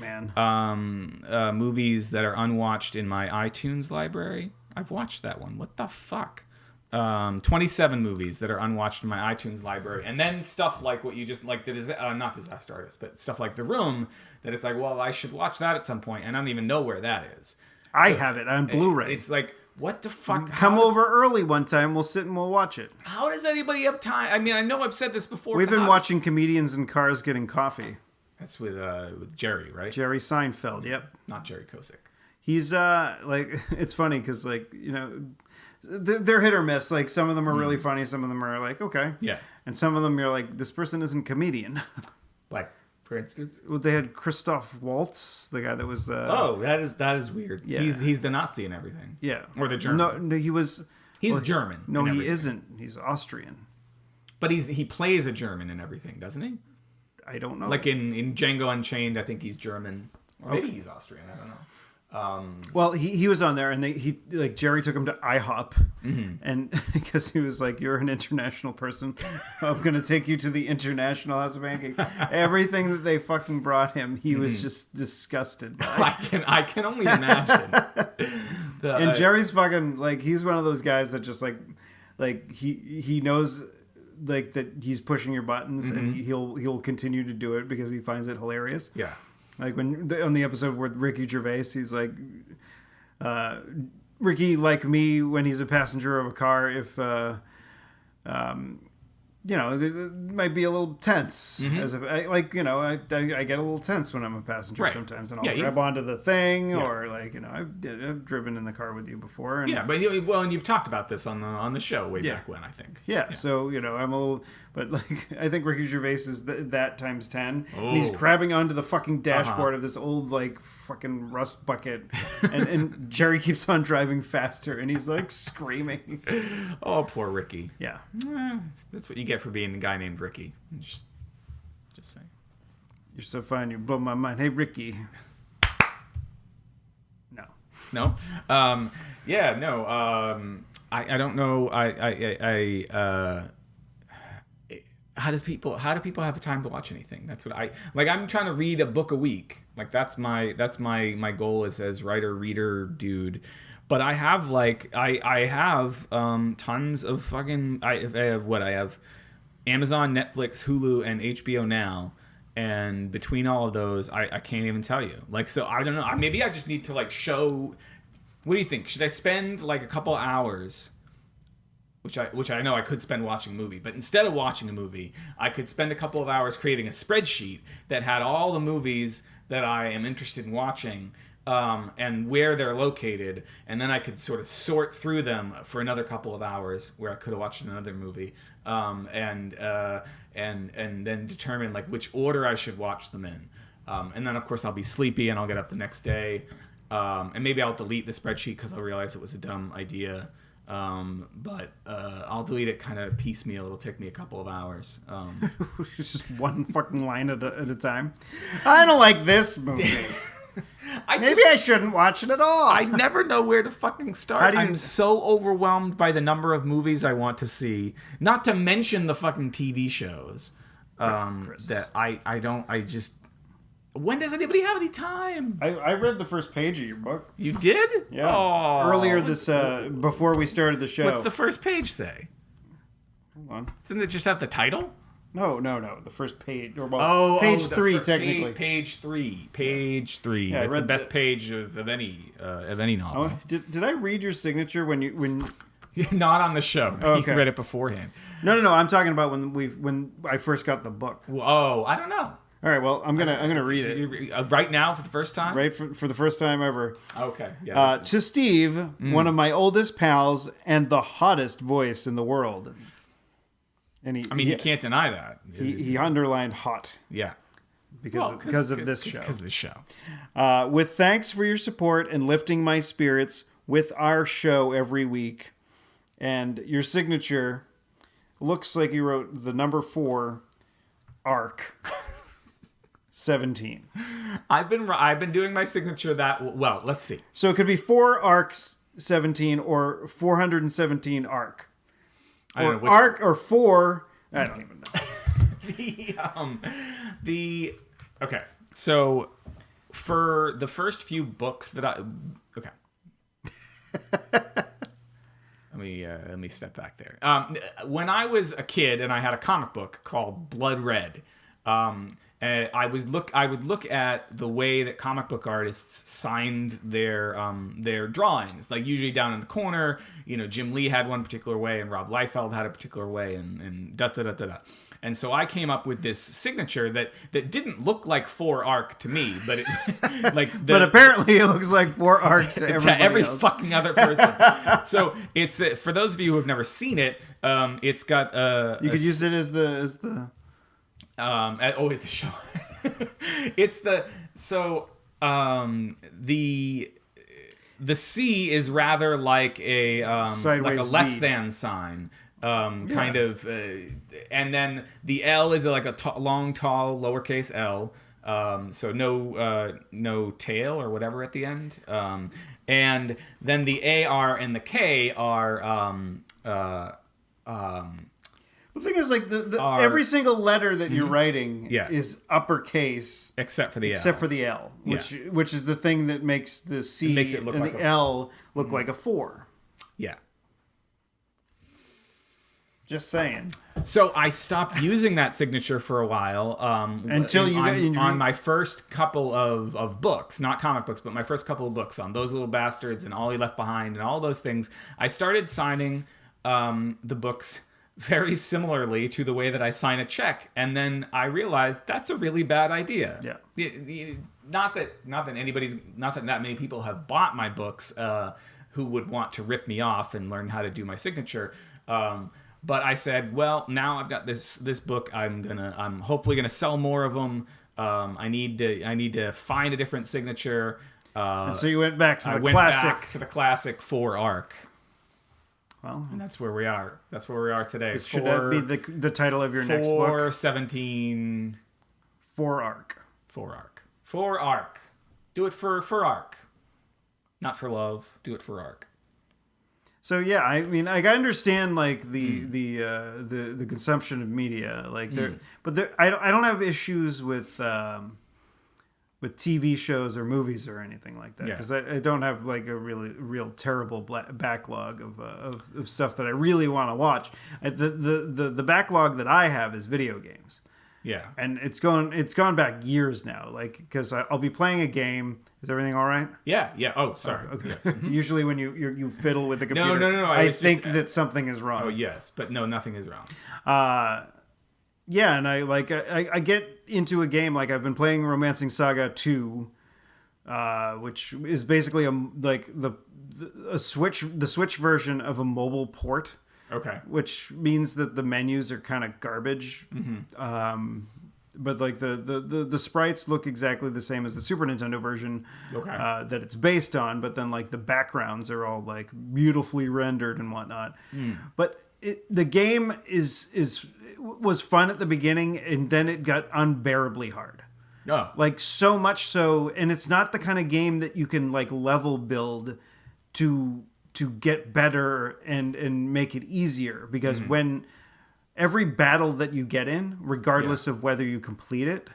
movies that are unwatched in my iTunes library. I've watched that one. What the fuck? 27 movies that are unwatched in my iTunes library, and then stuff like what you just like not Disaster Artist, but stuff like The Room that it's like, well, I should watch that at some point, and I don't even know where that is. I have it on Blu-ray. It's like, what the fuck? Come over early one time. We'll sit and we'll watch it. How does anybody have time? I mean, I know I've said this before. We've been watching comedians in cars getting coffee. That's with Jerry, right? Jerry Seinfeld. Yep. Not Jerry Kosick. He's like, it's funny because like they're hit or miss. Like some of them are really funny. Some of them are like okay. Yeah. And some of them you're like, this person isn't a comedian. Like. For instance, well, they had Christoph Waltz, the guy that was. That is weird. Yeah. He's the Nazi and everything. Yeah, or the German. No, he was. He's German. No, he isn't. He's Austrian. But he plays a German and everything, doesn't he? I don't know. Like in Django Unchained, I think he's German. Maybe he's Austrian. I don't know. Well, he was on there, and Jerry took him to IHOP, and because he was like, "You're an international person, I'm gonna take you to the International House of Pancakes." Everything that they fucking brought him, he was just disgusted by. I can only imagine. And Jerry's fucking like, he's one of those guys that just like he knows like that he's pushing your buttons, and he'll continue to do it because he finds it hilarious. Yeah. Like on the episode with Ricky Gervais, he's like, Ricky, like me, when he's a passenger of a car, if it might be a little tense. I get a little tense when I'm a passenger sometimes, and I'll grab onto the thing, or I've driven in the car with you before. And, and you've talked about this on the show way back when, I think. Yeah, so I'm a little, but like I think Ricky Gervais is that times 10, and he's grabbing onto the fucking dashboard of this old like fucking rust bucket, and Jerry keeps on driving faster, and he's like screaming. Oh, poor Ricky. Yeah. That's what you get for being a guy named Ricky. Just saying. You're so fine. You blow my mind. Hey, Ricky. No? Yeah, no. I don't know. How do people have the time to watch anything? That's what I'm trying to read a book a week. Like that's my goal as writer, reader, dude. But I have I have tons of fucking I have Amazon, Netflix, Hulu, and HBO Now. And between all of those, I can't even tell you. Like, so I don't know. Maybe I just need to like show. What do you think? Should I spend like a couple hours, which I know I could spend watching a movie, but instead of watching a movie, I could spend a couple of hours creating a spreadsheet that had all the movies that I am interested in watching, and where they're located, and then I could sort of sort through them for another couple of hours where I could have watched another movie, and then determine like which order I should watch them in, and then of course I'll be sleepy and I'll get up the next day, and maybe I'll delete the spreadsheet because I'll realize it was a dumb idea, but I'll delete it kind of piecemeal. It'll take me a couple of hours. Just one fucking line at a time. I don't like this movie. Maybe I shouldn't watch it at all. I never know where to fucking start. I'm so overwhelmed by the number of movies I want to see. Not to mention the fucking TV shows. That I just... When does anybody have any time? I read the first page of your book. You did? Yeah. Oh, earlier this, before we started the show. What's the first page say? Hold on. Doesn't it just have the title? No. The first page. Or page 3, technically. Page 3. Page 3. Yeah, it's the best page of any novel. Oh, did I read your signature when? Not on the show. Okay. You read it beforehand. No. I'm talking about when I first got the book. Oh, I don't know. All right. Well, I'm gonna read it right now for the first time. Right for the first time ever. Okay. Yeah. To Steve, one of my oldest pals and the hottest voice in the world. And you can't deny that. He underlined hot. Yeah. Because of this show. Because of this show. With thanks for your support and lifting my spirits with our show every week. And your signature looks like you wrote the number 4, arc. 17. I've been doing my signature that well. Let's see. So it could be 4 arcs 17 or 417 arc. I don't know which arc or 4. I don't even know. Okay. So for the first few books that let me step back there. When I was a kid and I had a comic book called Blood Red. I would look at the way that comic book artists signed their drawings, like usually down in the corner. Jim Lee had one particular way, and Rob Liefeld had a particular way, and da da da da da. And so I came up with this signature that didn't look like 4 arc to me, but it but apparently it looks like 4 arc to every else. Fucking other person. So it's for those of you who have never seen it. It's got you could use it as the. Always the show. It's the C is rather like a less than sign, kind of, and then the L is like a long, tall, lowercase L. So no tail or whatever at the end. And then the AR and the K are the thing is, like every single letter that you're writing is uppercase, except for the L, which is the thing that makes the C and the L look like a 4. Yeah. Just saying. So I stopped using that signature for a while. Until on my first couple of books, not comic books, but my first couple of books on Those Little Bastards and All He Left Behind and all those things, I started signing the books very similarly to the way that I sign a check, and then I realized that's a really bad idea. Yeah. Not that that many people have bought my books who would want to rip me off and learn how to do my signature. But I said, well, now I've got this book. I'm hopefully gonna sell more of them. I need to find a different signature. And so you went back to the classic. Back to the classic 4 arc. Well, and that's where we are. That's where we are today. Should that be the title of your next book? 417. 4 arc. 4 arc. 4 arc. Do it for arc. Not for love. Do it for arc. So yeah, I mean, I understand like the consumption of media, like but I don't have issues with with TV shows or movies or anything like that, Yeah. because I don't have like a real terrible backlog of stuff that I really want to watch. The backlog that I have is video games. Yeah. And it's gone back years now, like, because I'll be playing a game. Is everything all right? Yeah. Oh, sorry. Okay. Yeah. Usually when you fiddle with the computer, No. I think that something is wrong. Oh, yes, but no, nothing is wrong. Yeah, and I get into a game, like I've been playing Romancing Saga 2, which is basically the Switch version of a mobile port. Okay. Which means that the menus are kind of garbage. Mm-hmm. But like the sprites look exactly the same as the Super Nintendo version that it's based on, but then like the backgrounds are all like beautifully rendered and whatnot. But the game was fun at the beginning, and then it got unbearably hard. Oh. Like so much so, and it's not the kind of game that you can like level build to get better and make it easier, because when every battle that you get in, regardless of whether you complete it,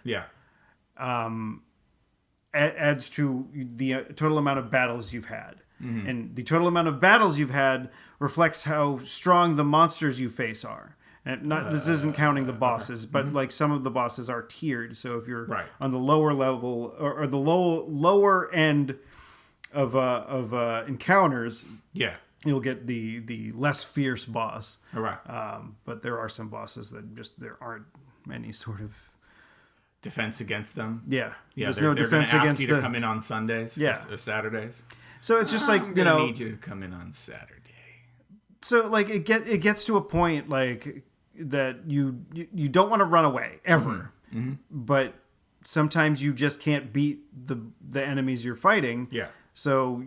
adds to the total amount of battles you've had. And the total amount of battles you've had reflects how strong the monsters you face are. And this isn't counting the bosses, but like some of the bosses are tiered. So if you're on the lower level or the lower end of encounters, you'll get the less fierce boss. All right. But there are some bosses that there aren't any sort of defense against them. Yeah. There's no defense ask against you to come in on Sundays. Yeah. Or Saturdays. So it's just like, I'm gonna need you to come in on Saturday. So like it gets to a point like that you don't want to run away ever, but sometimes you just can't beat the enemies you're fighting. Yeah. So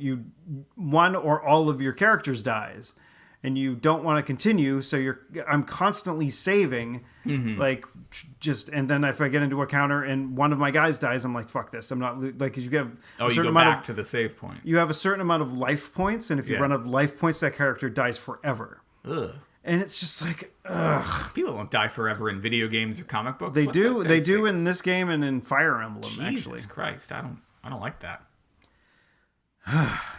one or all of your characters dies, and you don't want to continue. So I'm constantly saving, like and then if I get into a counter and one of my guys dies, I'm like, fuck this. I'm not like, because you have a certain amount to the save point. You have a certain amount of life points, and if you run out of life points, that character dies forever. Ugh. And it's just like, ugh. People don't die forever in video games or comic books. They do. They do in this game and in Fire Emblem. Jesus actually, Christ, I don't like that.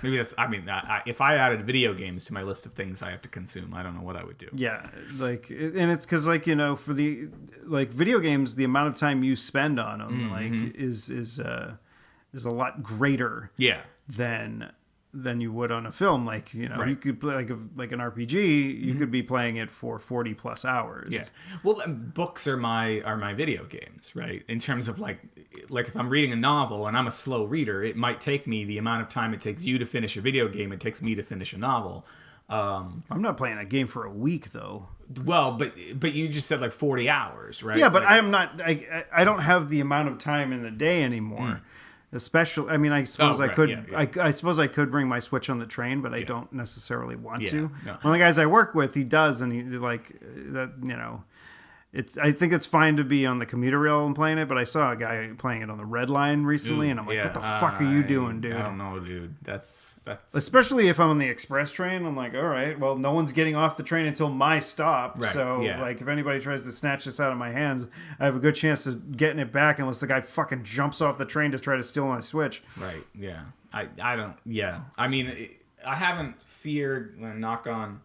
Maybe that's. I mean, if I added video games to my list of things I have to consume, I don't know what I would do. Yeah, like, and it's because like for the video games, the amount of time you spend on them is a lot greater. Yeah. Than you would on a film. Like, you could play like an RPG, you could be playing it for 40 plus hours. Yeah. Well, books are my video games, right? In terms of like if I'm reading a novel and I'm a slow reader, it might take me the amount of time it takes you to finish a video game, it takes me to finish a novel. I'm not playing a game for a week though. Well, but you just said like 40 hours, right? Yeah, but like, I'm not. I don't have the amount of time in the day anymore. Especially, I mean, I suppose I could. Yeah. I suppose I could bring my Switch on the train, but I don't necessarily want to. No. One of the guys I work with, he does, and he like that. I think it's fine to be on the commuter rail and playing it, but I saw a guy playing it on the Red Line recently, and I'm like, what the fuck are you doing, dude? I don't know, dude. That's especially if I'm on the express train. I'm like, all right, well, no one's getting off the train until my stop, right. So like, if anybody tries to snatch this out of my hands, I have a good chance of getting it back, unless the guy fucking jumps off the train to try to steal my Switch. Right? Yeah. I don't. Yeah. I mean, I haven't feared. Knock on.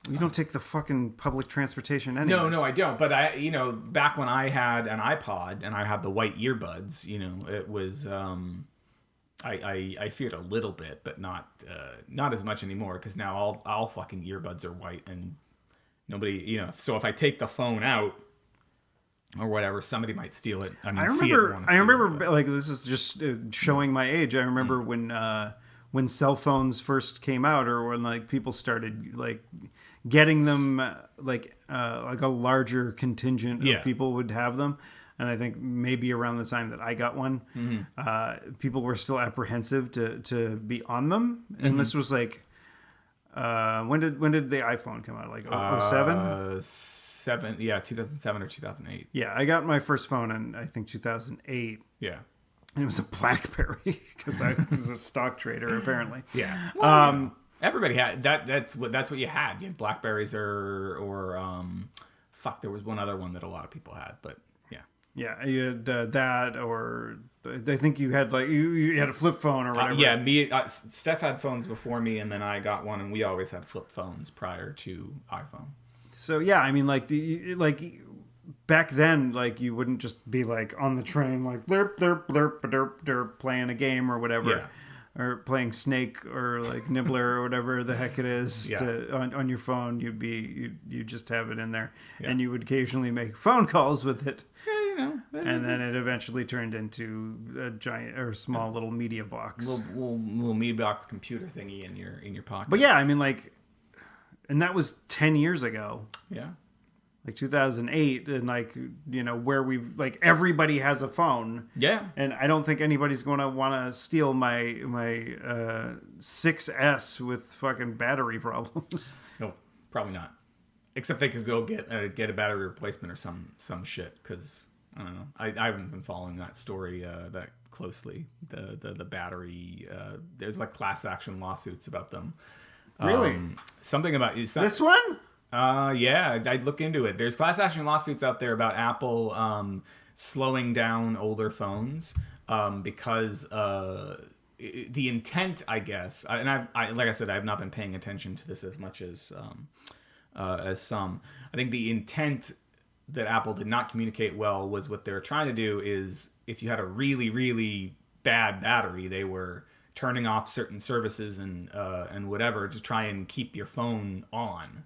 You don't take the fucking public transportation anyways. No, I don't. But back when I had an iPod and I had the white earbuds, it was, I feared a little bit, but not as much anymore, because now all fucking earbuds are white, and nobody, so if I take the phone out or whatever, somebody might steal it. I remember, like, this is just showing my age. I remember when cell phones first came out, or when like people started like getting them, like a larger contingent of people would have them. And I think maybe around the time that I got one, people were still apprehensive to be on them. And this was like, when did the iPhone come out? Like 07? 2007 or 2008. Yeah, I got my first phone in, I think, 2008. Yeah. And it was a BlackBerry, because I was a stock trader, apparently. Yeah. Well, everybody had that. That's what you had. You had Blackberries or fuck. There was one other one that a lot of people had, but yeah. Yeah, you had that, or I think you had like you had a flip phone or whatever. Steph had phones before me, and then I got one, and we always had flip phones prior to iPhone. So yeah, I mean, like back then, like you wouldn't just be like on the train, like blurp blurp blurp blurp blurp playing a game or whatever. Yeah. Or playing Snake or like Nibbler or whatever the heck it is on your phone. You just have it in there, and you would occasionally make phone calls with it. And then it eventually turned into a giant or small little media box, little media box computer thingy in your pocket. But yeah, I mean, like, and that was 10 years ago. Yeah. Like 2008, and like, where we've like everybody has a phone. Yeah. And I don't think anybody's going to want to steal my 6S with fucking battery problems. No, probably not. Except they could go get a battery replacement or some shit, because I don't know. I haven't been following that story that closely. The battery. There's like class action lawsuits about them. Really? Something about this one? Yeah, I'd look into it. There's class action lawsuits out there about Apple slowing down older phones because the intent, I guess, and I like I said, I've not been paying attention to this as much as some. I think the intent that Apple did not communicate well was what they're trying to do is if you had a really, really bad battery, they were turning off certain services and whatever to try and keep your phone on.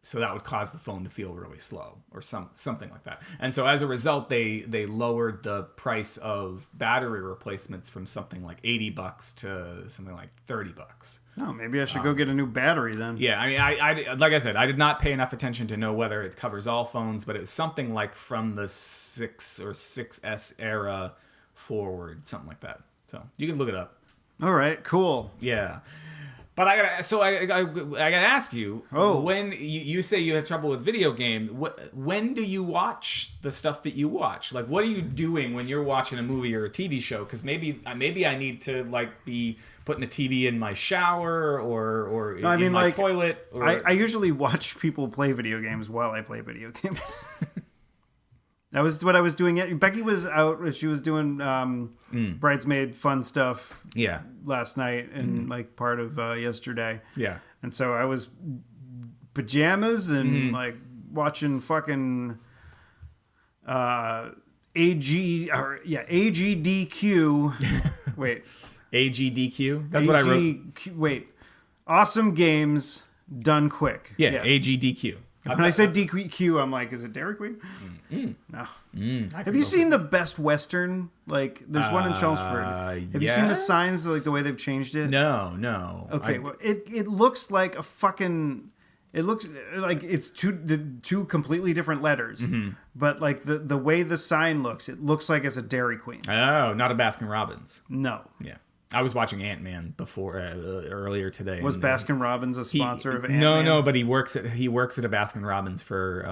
So that would cause the phone to feel really slow or something like that. And so as a result, they lowered the price of battery replacements from something like $80 to something like $30. Oh, maybe I should go get a new battery then. Yeah, I mean, I like I said, I did not pay enough attention to know whether it covers all phones, but it was something like from the 6 or 6S era forward, something like that. So you can look it up. All right, cool. Yeah. But I gotta ask you. Oh, when you say you have trouble with video game, when do you watch the stuff that you watch? Like, what are you doing when you're watching a movie or a TV show? Because maybe I need to like be putting a TV in my shower or in my toilet. Or... I usually watch people play video games while I play video games. That was what I was doing. Becky was out. She was doing bridesmaid fun stuff. Yeah. Last night and like part of yesterday. Yeah. And so I was pajamas and like watching fucking AGDQ. Wait. AGDQ. That's what I wrote. Wait. Awesome games done quick. Yeah. AGDQ. When I said DQ, I'm like, is it Dairy Queen? No. Have you seen the Best Western? Like, there's one in Chelmsford. Have you seen the signs, like the way they've changed it? No. Okay, well, it looks like a fucking. It looks like it's two completely different letters, but like the way the sign looks, it looks like it's a Dairy Queen. Oh, not a Baskin Robbins. No. Yeah. I was watching Ant-Man before earlier today. Was Baskin Robbins a sponsor of Ant-Man? No, but he works at a Baskin Robbins for.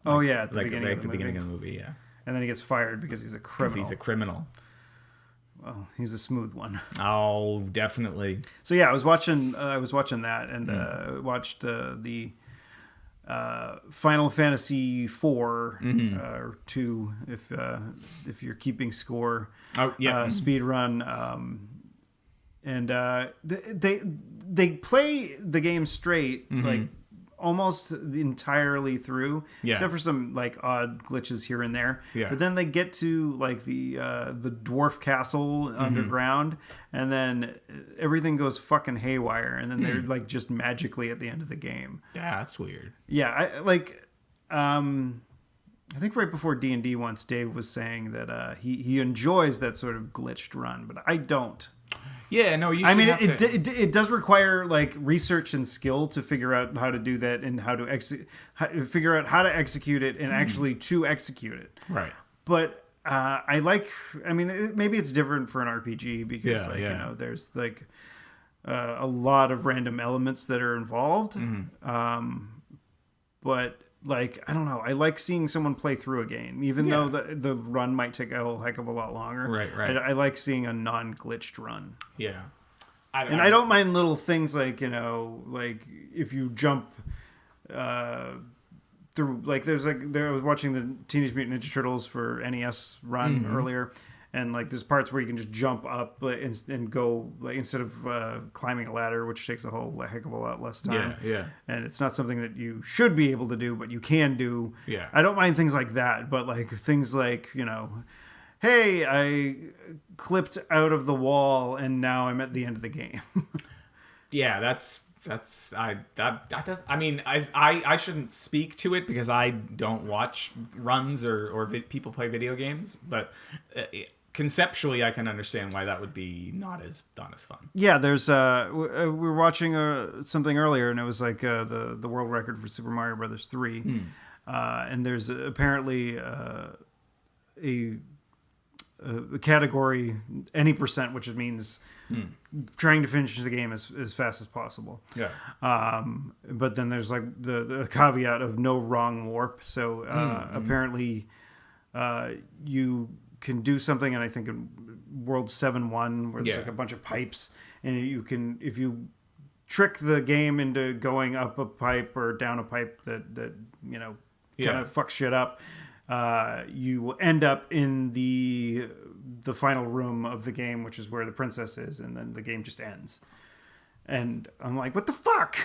At the beginning of the movie, yeah. And then he gets fired because he's a criminal. He's a criminal. Well, he's a smooth one. Oh, definitely. So yeah, I was watching that and watched the Final Fantasy 4 or 2 if you're keeping score. Oh yeah, speed run. And they play the game straight like almost entirely through, except for some like odd glitches here and there. Yeah. But then they get to like the dwarf castle underground, and then everything goes fucking haywire, and then they're like just magically at the end of the game. Yeah, that's weird. Yeah, I think right before D&D once, Dave was saying that he enjoys that sort of glitched run, but I don't. Yeah, no, you. I mean, it does require like research and skill to figure out how to do that and how to figure out how to execute it and actually to execute it. Right. But I mean, maybe it's different for an RPG because you know, there's like a lot of random elements that are involved. But like, I don't know. I like seeing someone play through a game, even though the run might take a whole heck of a lot longer. Right. I like seeing a non-glitched run. Yeah. I don't mind little things like, you know, like if you jump through I was watching the Teenage Mutant Ninja Turtles for NES run earlier, and like there's parts where you can just jump up and go like instead of climbing a ladder, which takes a heck of a lot less time. Yeah. And it's not something that you should be able to do, but you can do. Yeah. I don't mind things like that, but like things like hey, I clipped out of the wall and now I'm at the end of the game. Yeah, I shouldn't speak to it because I don't watch runs or people play video games, but conceptually I can understand why that would be not as fun. Yeah, there's we were watching something earlier and it was like the world record for Super Mario Brothers 3. And there's apparently a category any percent, which means trying to finish the game as fast as possible. Yeah. But then there's like the caveat of no wrong warp. So apparently you can do something, and I think in World 7-1 where there's like a bunch of pipes, and you can, if you trick the game into going up a pipe or down a pipe that kind of fucks shit up, you will end up in the final room of the game, which is where the princess is, and then the game just ends. And I'm like, what the fuck?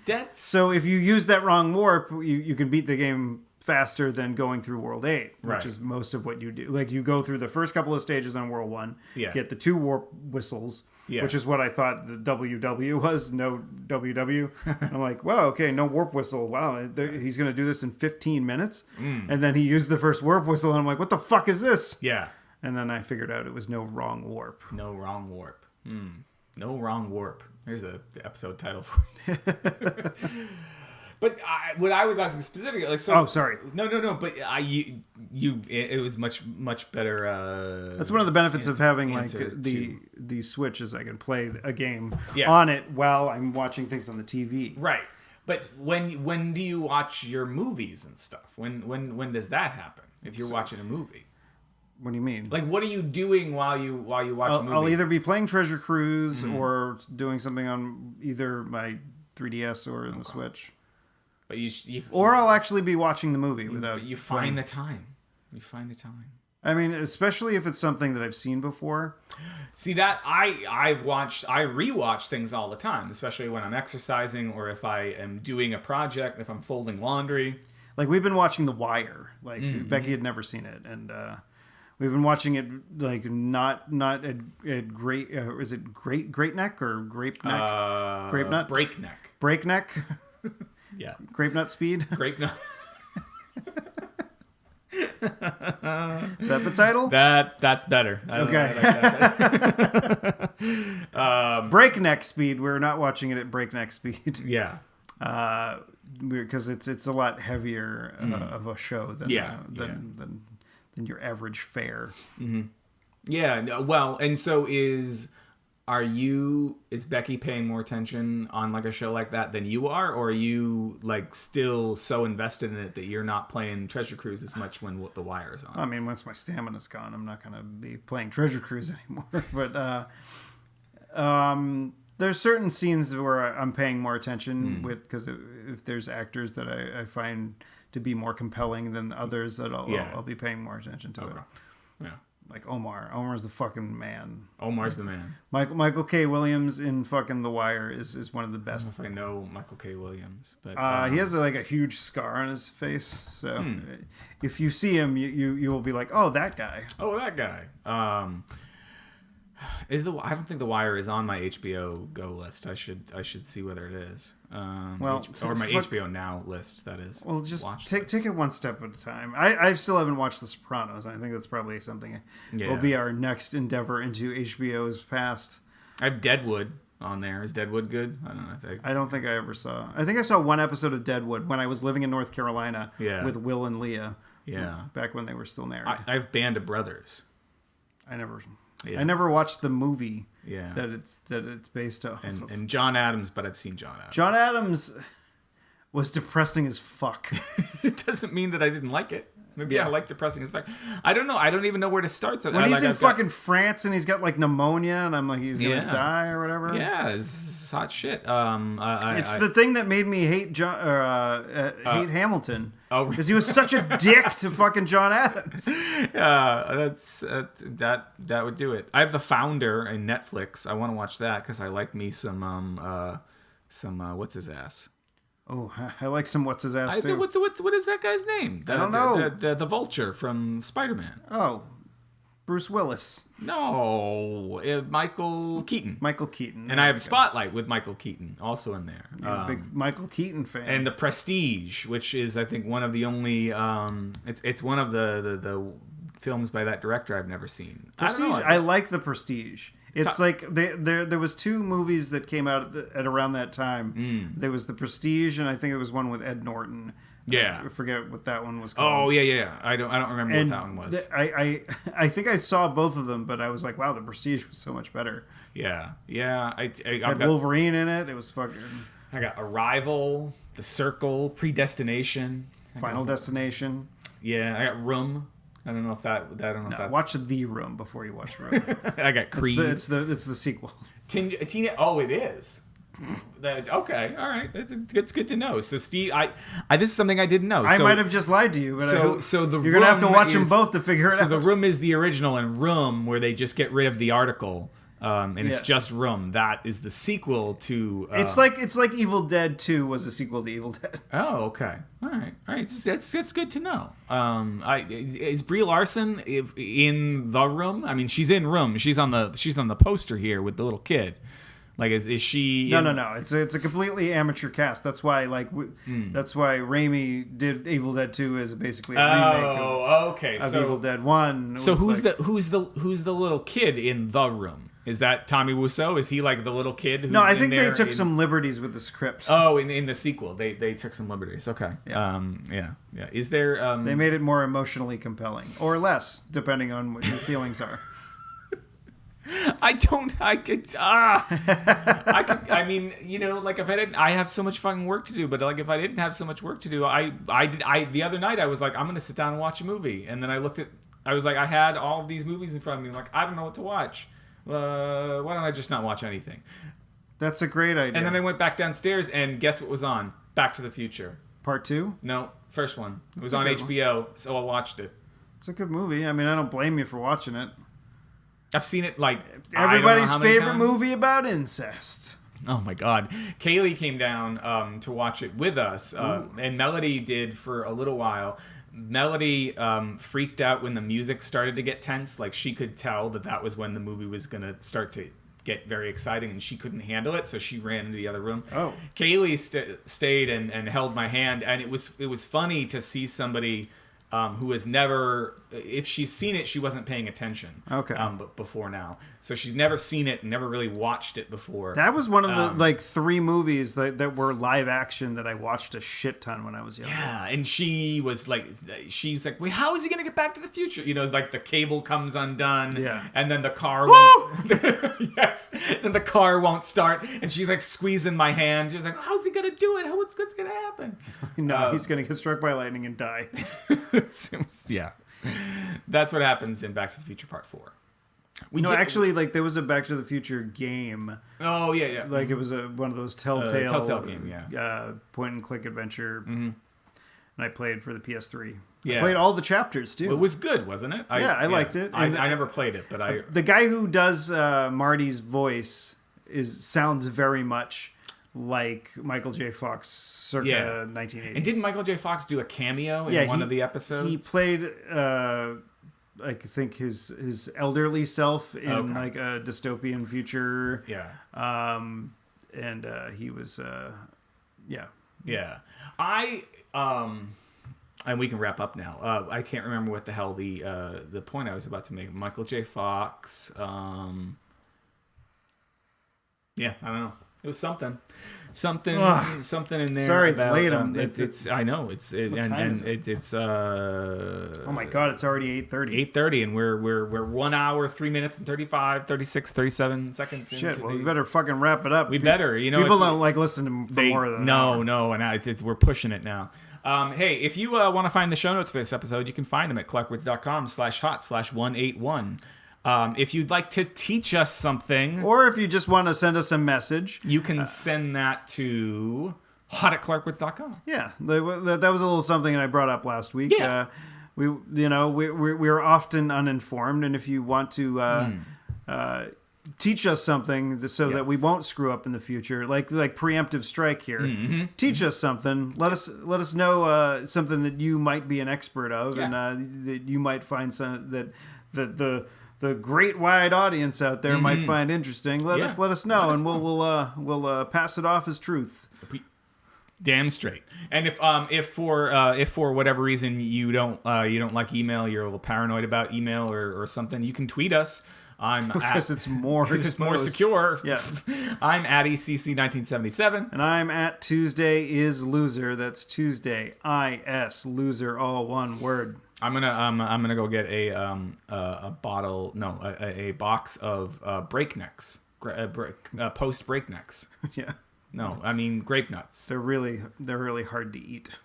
That's So if you use that wrong warp, you can beat the game faster than going through World 8, which is most of what you do. Like you go through the first couple of stages on World 1, get the 2 warp whistles, which is what I thought the WW was, no WW. I'm like, wow, okay, no warp whistle. Wow, he's going to do this in 15 minutes? And then he used the first warp whistle, and I'm like, what the fuck is this? Yeah. And then I figured out it was no wrong warp. No wrong warp. No wrong warp. There's an episode title for you. But what I was asking specifically, like, so. Oh, sorry. No. But it was much better. That's one of the benefits of having like the Switch is I can play a game on it while I'm watching things on the TV. Right. But when do you watch your movies and stuff? When does that happen? If you're watching a movie. What do you mean? Like, what are you doing while you watch a movie? I'll either be playing Treasure Cruise or doing something on either my 3DS or in the Switch. But or I'll actually be watching the movie without. You find the time. You find the time. I mean, especially if it's something that I've seen before. See that I rewatch things all the time, especially when I'm exercising or if I am doing a project, if I'm folding laundry. Like we've been watching The Wire. Like Becky had never seen it, and we've been watching it like not at great. Is it Great Neck or Grape Neck? Grape Nut. Breakneck. Yeah. Grape Nut Speed. Grape Nut. Is that the title? That's better. Okay. Breakneck Speed. We're not watching it at breakneck speed. Yeah. Because it's a lot heavier of a show than your average fare. Mm-hmm. Yeah. Well, and so is Becky paying more attention on like a show like that than you are, or are you like still so invested in it that you're not playing Treasure Cruise as much when The Wire is on? I mean, once my stamina's gone, I'm not going to be playing Treasure Cruise anymore. But there's certain scenes where I'm paying more attention because if there's actors that I find to be more compelling than others, that I'll be paying more attention to it. Yeah. Like Omar. Omar's the fucking man. Omar's the man. Michael K. Williams in fucking The Wire is one of the best. I don't know if I know Michael K. Williams, but he has like a huge scar on his face. So if you see him, you will be like, oh, that guy. Oh, that guy. I don't think The Wire is on my HBO Go list. I should see whether it is. Or my HBO Now list, that is. Well, just take it one step at a time. I still haven't watched The Sopranos. I think that's probably something will be our next endeavor into HBO's past. I have Deadwood on there. Is Deadwood good? I don't know. I don't think I ever saw. I think I saw one episode of Deadwood when I was living in North Carolina with Will and Leah. Yeah. Back when they were still married. I have Band of Brothers. I never watched the movie that it's based off of. And John Adams, but I've seen John Adams. John Adams was depressing as fuck. It doesn't mean that I didn't like it. Maybe I like depressing as fuck. I don't know. I don't even know where to start. When he's in fucking France and he's got like pneumonia and I'm like, he's gonna die or whatever. Yeah, it's hot shit. It's the thing that made me hate hate Hamilton. Oh, because he was such a dick to fucking John Adams. Yeah, that would do it. I have The Founder in Netflix. I want to watch that because I like me some what's his ass. Oh, I like some what's his ass too. What is that guy's name? I don't know. The Vulture from Spider-Man. Oh, Bruce Willis. No, Michael Keaton. Michael Keaton. And I have Spotlight with Michael Keaton also in there. You're a big Michael Keaton fan. And The Prestige, which is I think one of the only it's one of the films by that director I've never seen. Prestige. I like The Prestige. It's like there was two movies that came out at around that time. There was The Prestige, and I think it was one with Ed Norton. Yeah, I forget what that one was called. Oh yeah. I don't remember what that one was. I think I saw both of them, but I was like, wow, The Prestige was so much better. Yeah. I had Wolverine in it. It was fucking. I got Arrival, The Circle, Predestination, Final Destination. Yeah, I got Room. I don't know if that's... Watch The Room before you watch Room. I got Creed. It's the sequel. Oh, it is. Okay, all right. It's good to know. So, Steve, this is something I didn't know. I might have just lied to you, but you're going to have to watch them both to figure it out. So The Room is the original, and Room, where they just get rid of the article, and it's just Room. That is the sequel to... It's like Evil Dead 2 was a sequel to Evil Dead. Oh, okay. All right. That's good to know. Is Brie Larson in The Room? I mean, she's in Room. She's on the poster here with the little kid. Like, is she? No. It's a completely amateur cast. That's why that's why Raimi did Evil Dead 2 as basically a remake of Evil Dead 1. So who's the little kid in The Room? Is that Tommy Wiseau? Is he like the little kid? Who's I think they took some liberties with the script. Oh, in the sequel, they took some liberties. Okay. Yeah. Yeah. Is there? They made it more emotionally compelling, or less, depending on what your feelings are. I mean, like if I didn't, I have so much fucking work to do, but like if I didn't have so much work to do, the other night I was like, I'm going to sit down and watch a movie. And then I was like, I had all of these movies in front of me. I'm like, I don't know what to watch. Why don't I just not watch anything? That's a great idea. And then I went back downstairs and guess what was on? Back to the Future. Part 2? No, first one. It was on HBO, so I watched it. It's a good movie. I mean, I don't blame you for watching it. I've seen it like everybody's favorite movie about incest. Oh my God. Kaylee came down to watch it with us, and Melody did for a little while. Melody freaked out when the music started to get tense. Like she could tell that was when the movie was going to start to get very exciting, and she couldn't handle it, so she ran into the other room. Oh. Kaylee stayed and held my hand, and it was funny to see somebody who has never, if she's seen it, she wasn't paying attention. Okay. But before now, so she's never seen it, and never really watched it before. That was one of the 3 movies that were live action that I watched a shit ton when I was young. Yeah, and she's like, wait, how is he gonna get Back to the Future? Like the cable comes undone. Yeah. And then the car won't. Yes. Then the car won't start, and she's like squeezing my hand. She's like, how's he gonna do it? What's gonna happen? No, he's gonna get struck by lightning and die. Yeah, that's what happens in Back to the Future Part 4. Actually, like there was a Back to the Future game. Oh yeah. Like it was one of those Telltale game, point and click adventure. Mm-hmm. And I played for the PS3. Yeah. I played all the chapters too. It was good, wasn't it? I liked it. I never played it, but the guy who does Marty's voice sounds very much like Michael J. Fox circa 1980s. And didn't Michael J. Fox do a cameo in one of the episodes? He played, I think, his elderly self in like a dystopian future. Yeah. And he was, yeah. Yeah. And we can wrap up now. I can't remember what the hell the point I was about to make. Michael J. Fox. Yeah, I don't know. It was something in there. Sorry, about, it's late. It's I know it's it's oh my God, it's already 8:30. 8:30, and we're 1 hour 3 minutes and 35, 36, 37 seconds. Shit, well, we better fucking wrap it up. We better, people don't like listen to more than no, and we're pushing it now. Hey, if you want to find the show notes for this episode, you can find them at clarkwoods.com/hot/181. If you'd like to teach us something, or if you just want to send us a message, you can send that to hot@clarkwoods.com. Yeah, that was a little something that I brought up last week. Yeah. We're often uninformed, and if you want to teach us something so that we won't screw up in the future, like preemptive strike here, teach us something. Let us know something that you might be an expert of, and that you might find some that the great wide audience out there might find interesting. Let us know, and we'll pass it off as truth. Damn straight. And if for whatever reason you don't like email, you're a little paranoid about email or something, you can tweet us. Because it's more secure. Yeah. I'm at ECC1977. And I'm at Tuesday is Loser. That's Tuesday IS Loser, all one word. I'm gonna go get a box of breaknecks, post breaknecks. Yeah. No, I mean grape nuts. They're really hard to eat.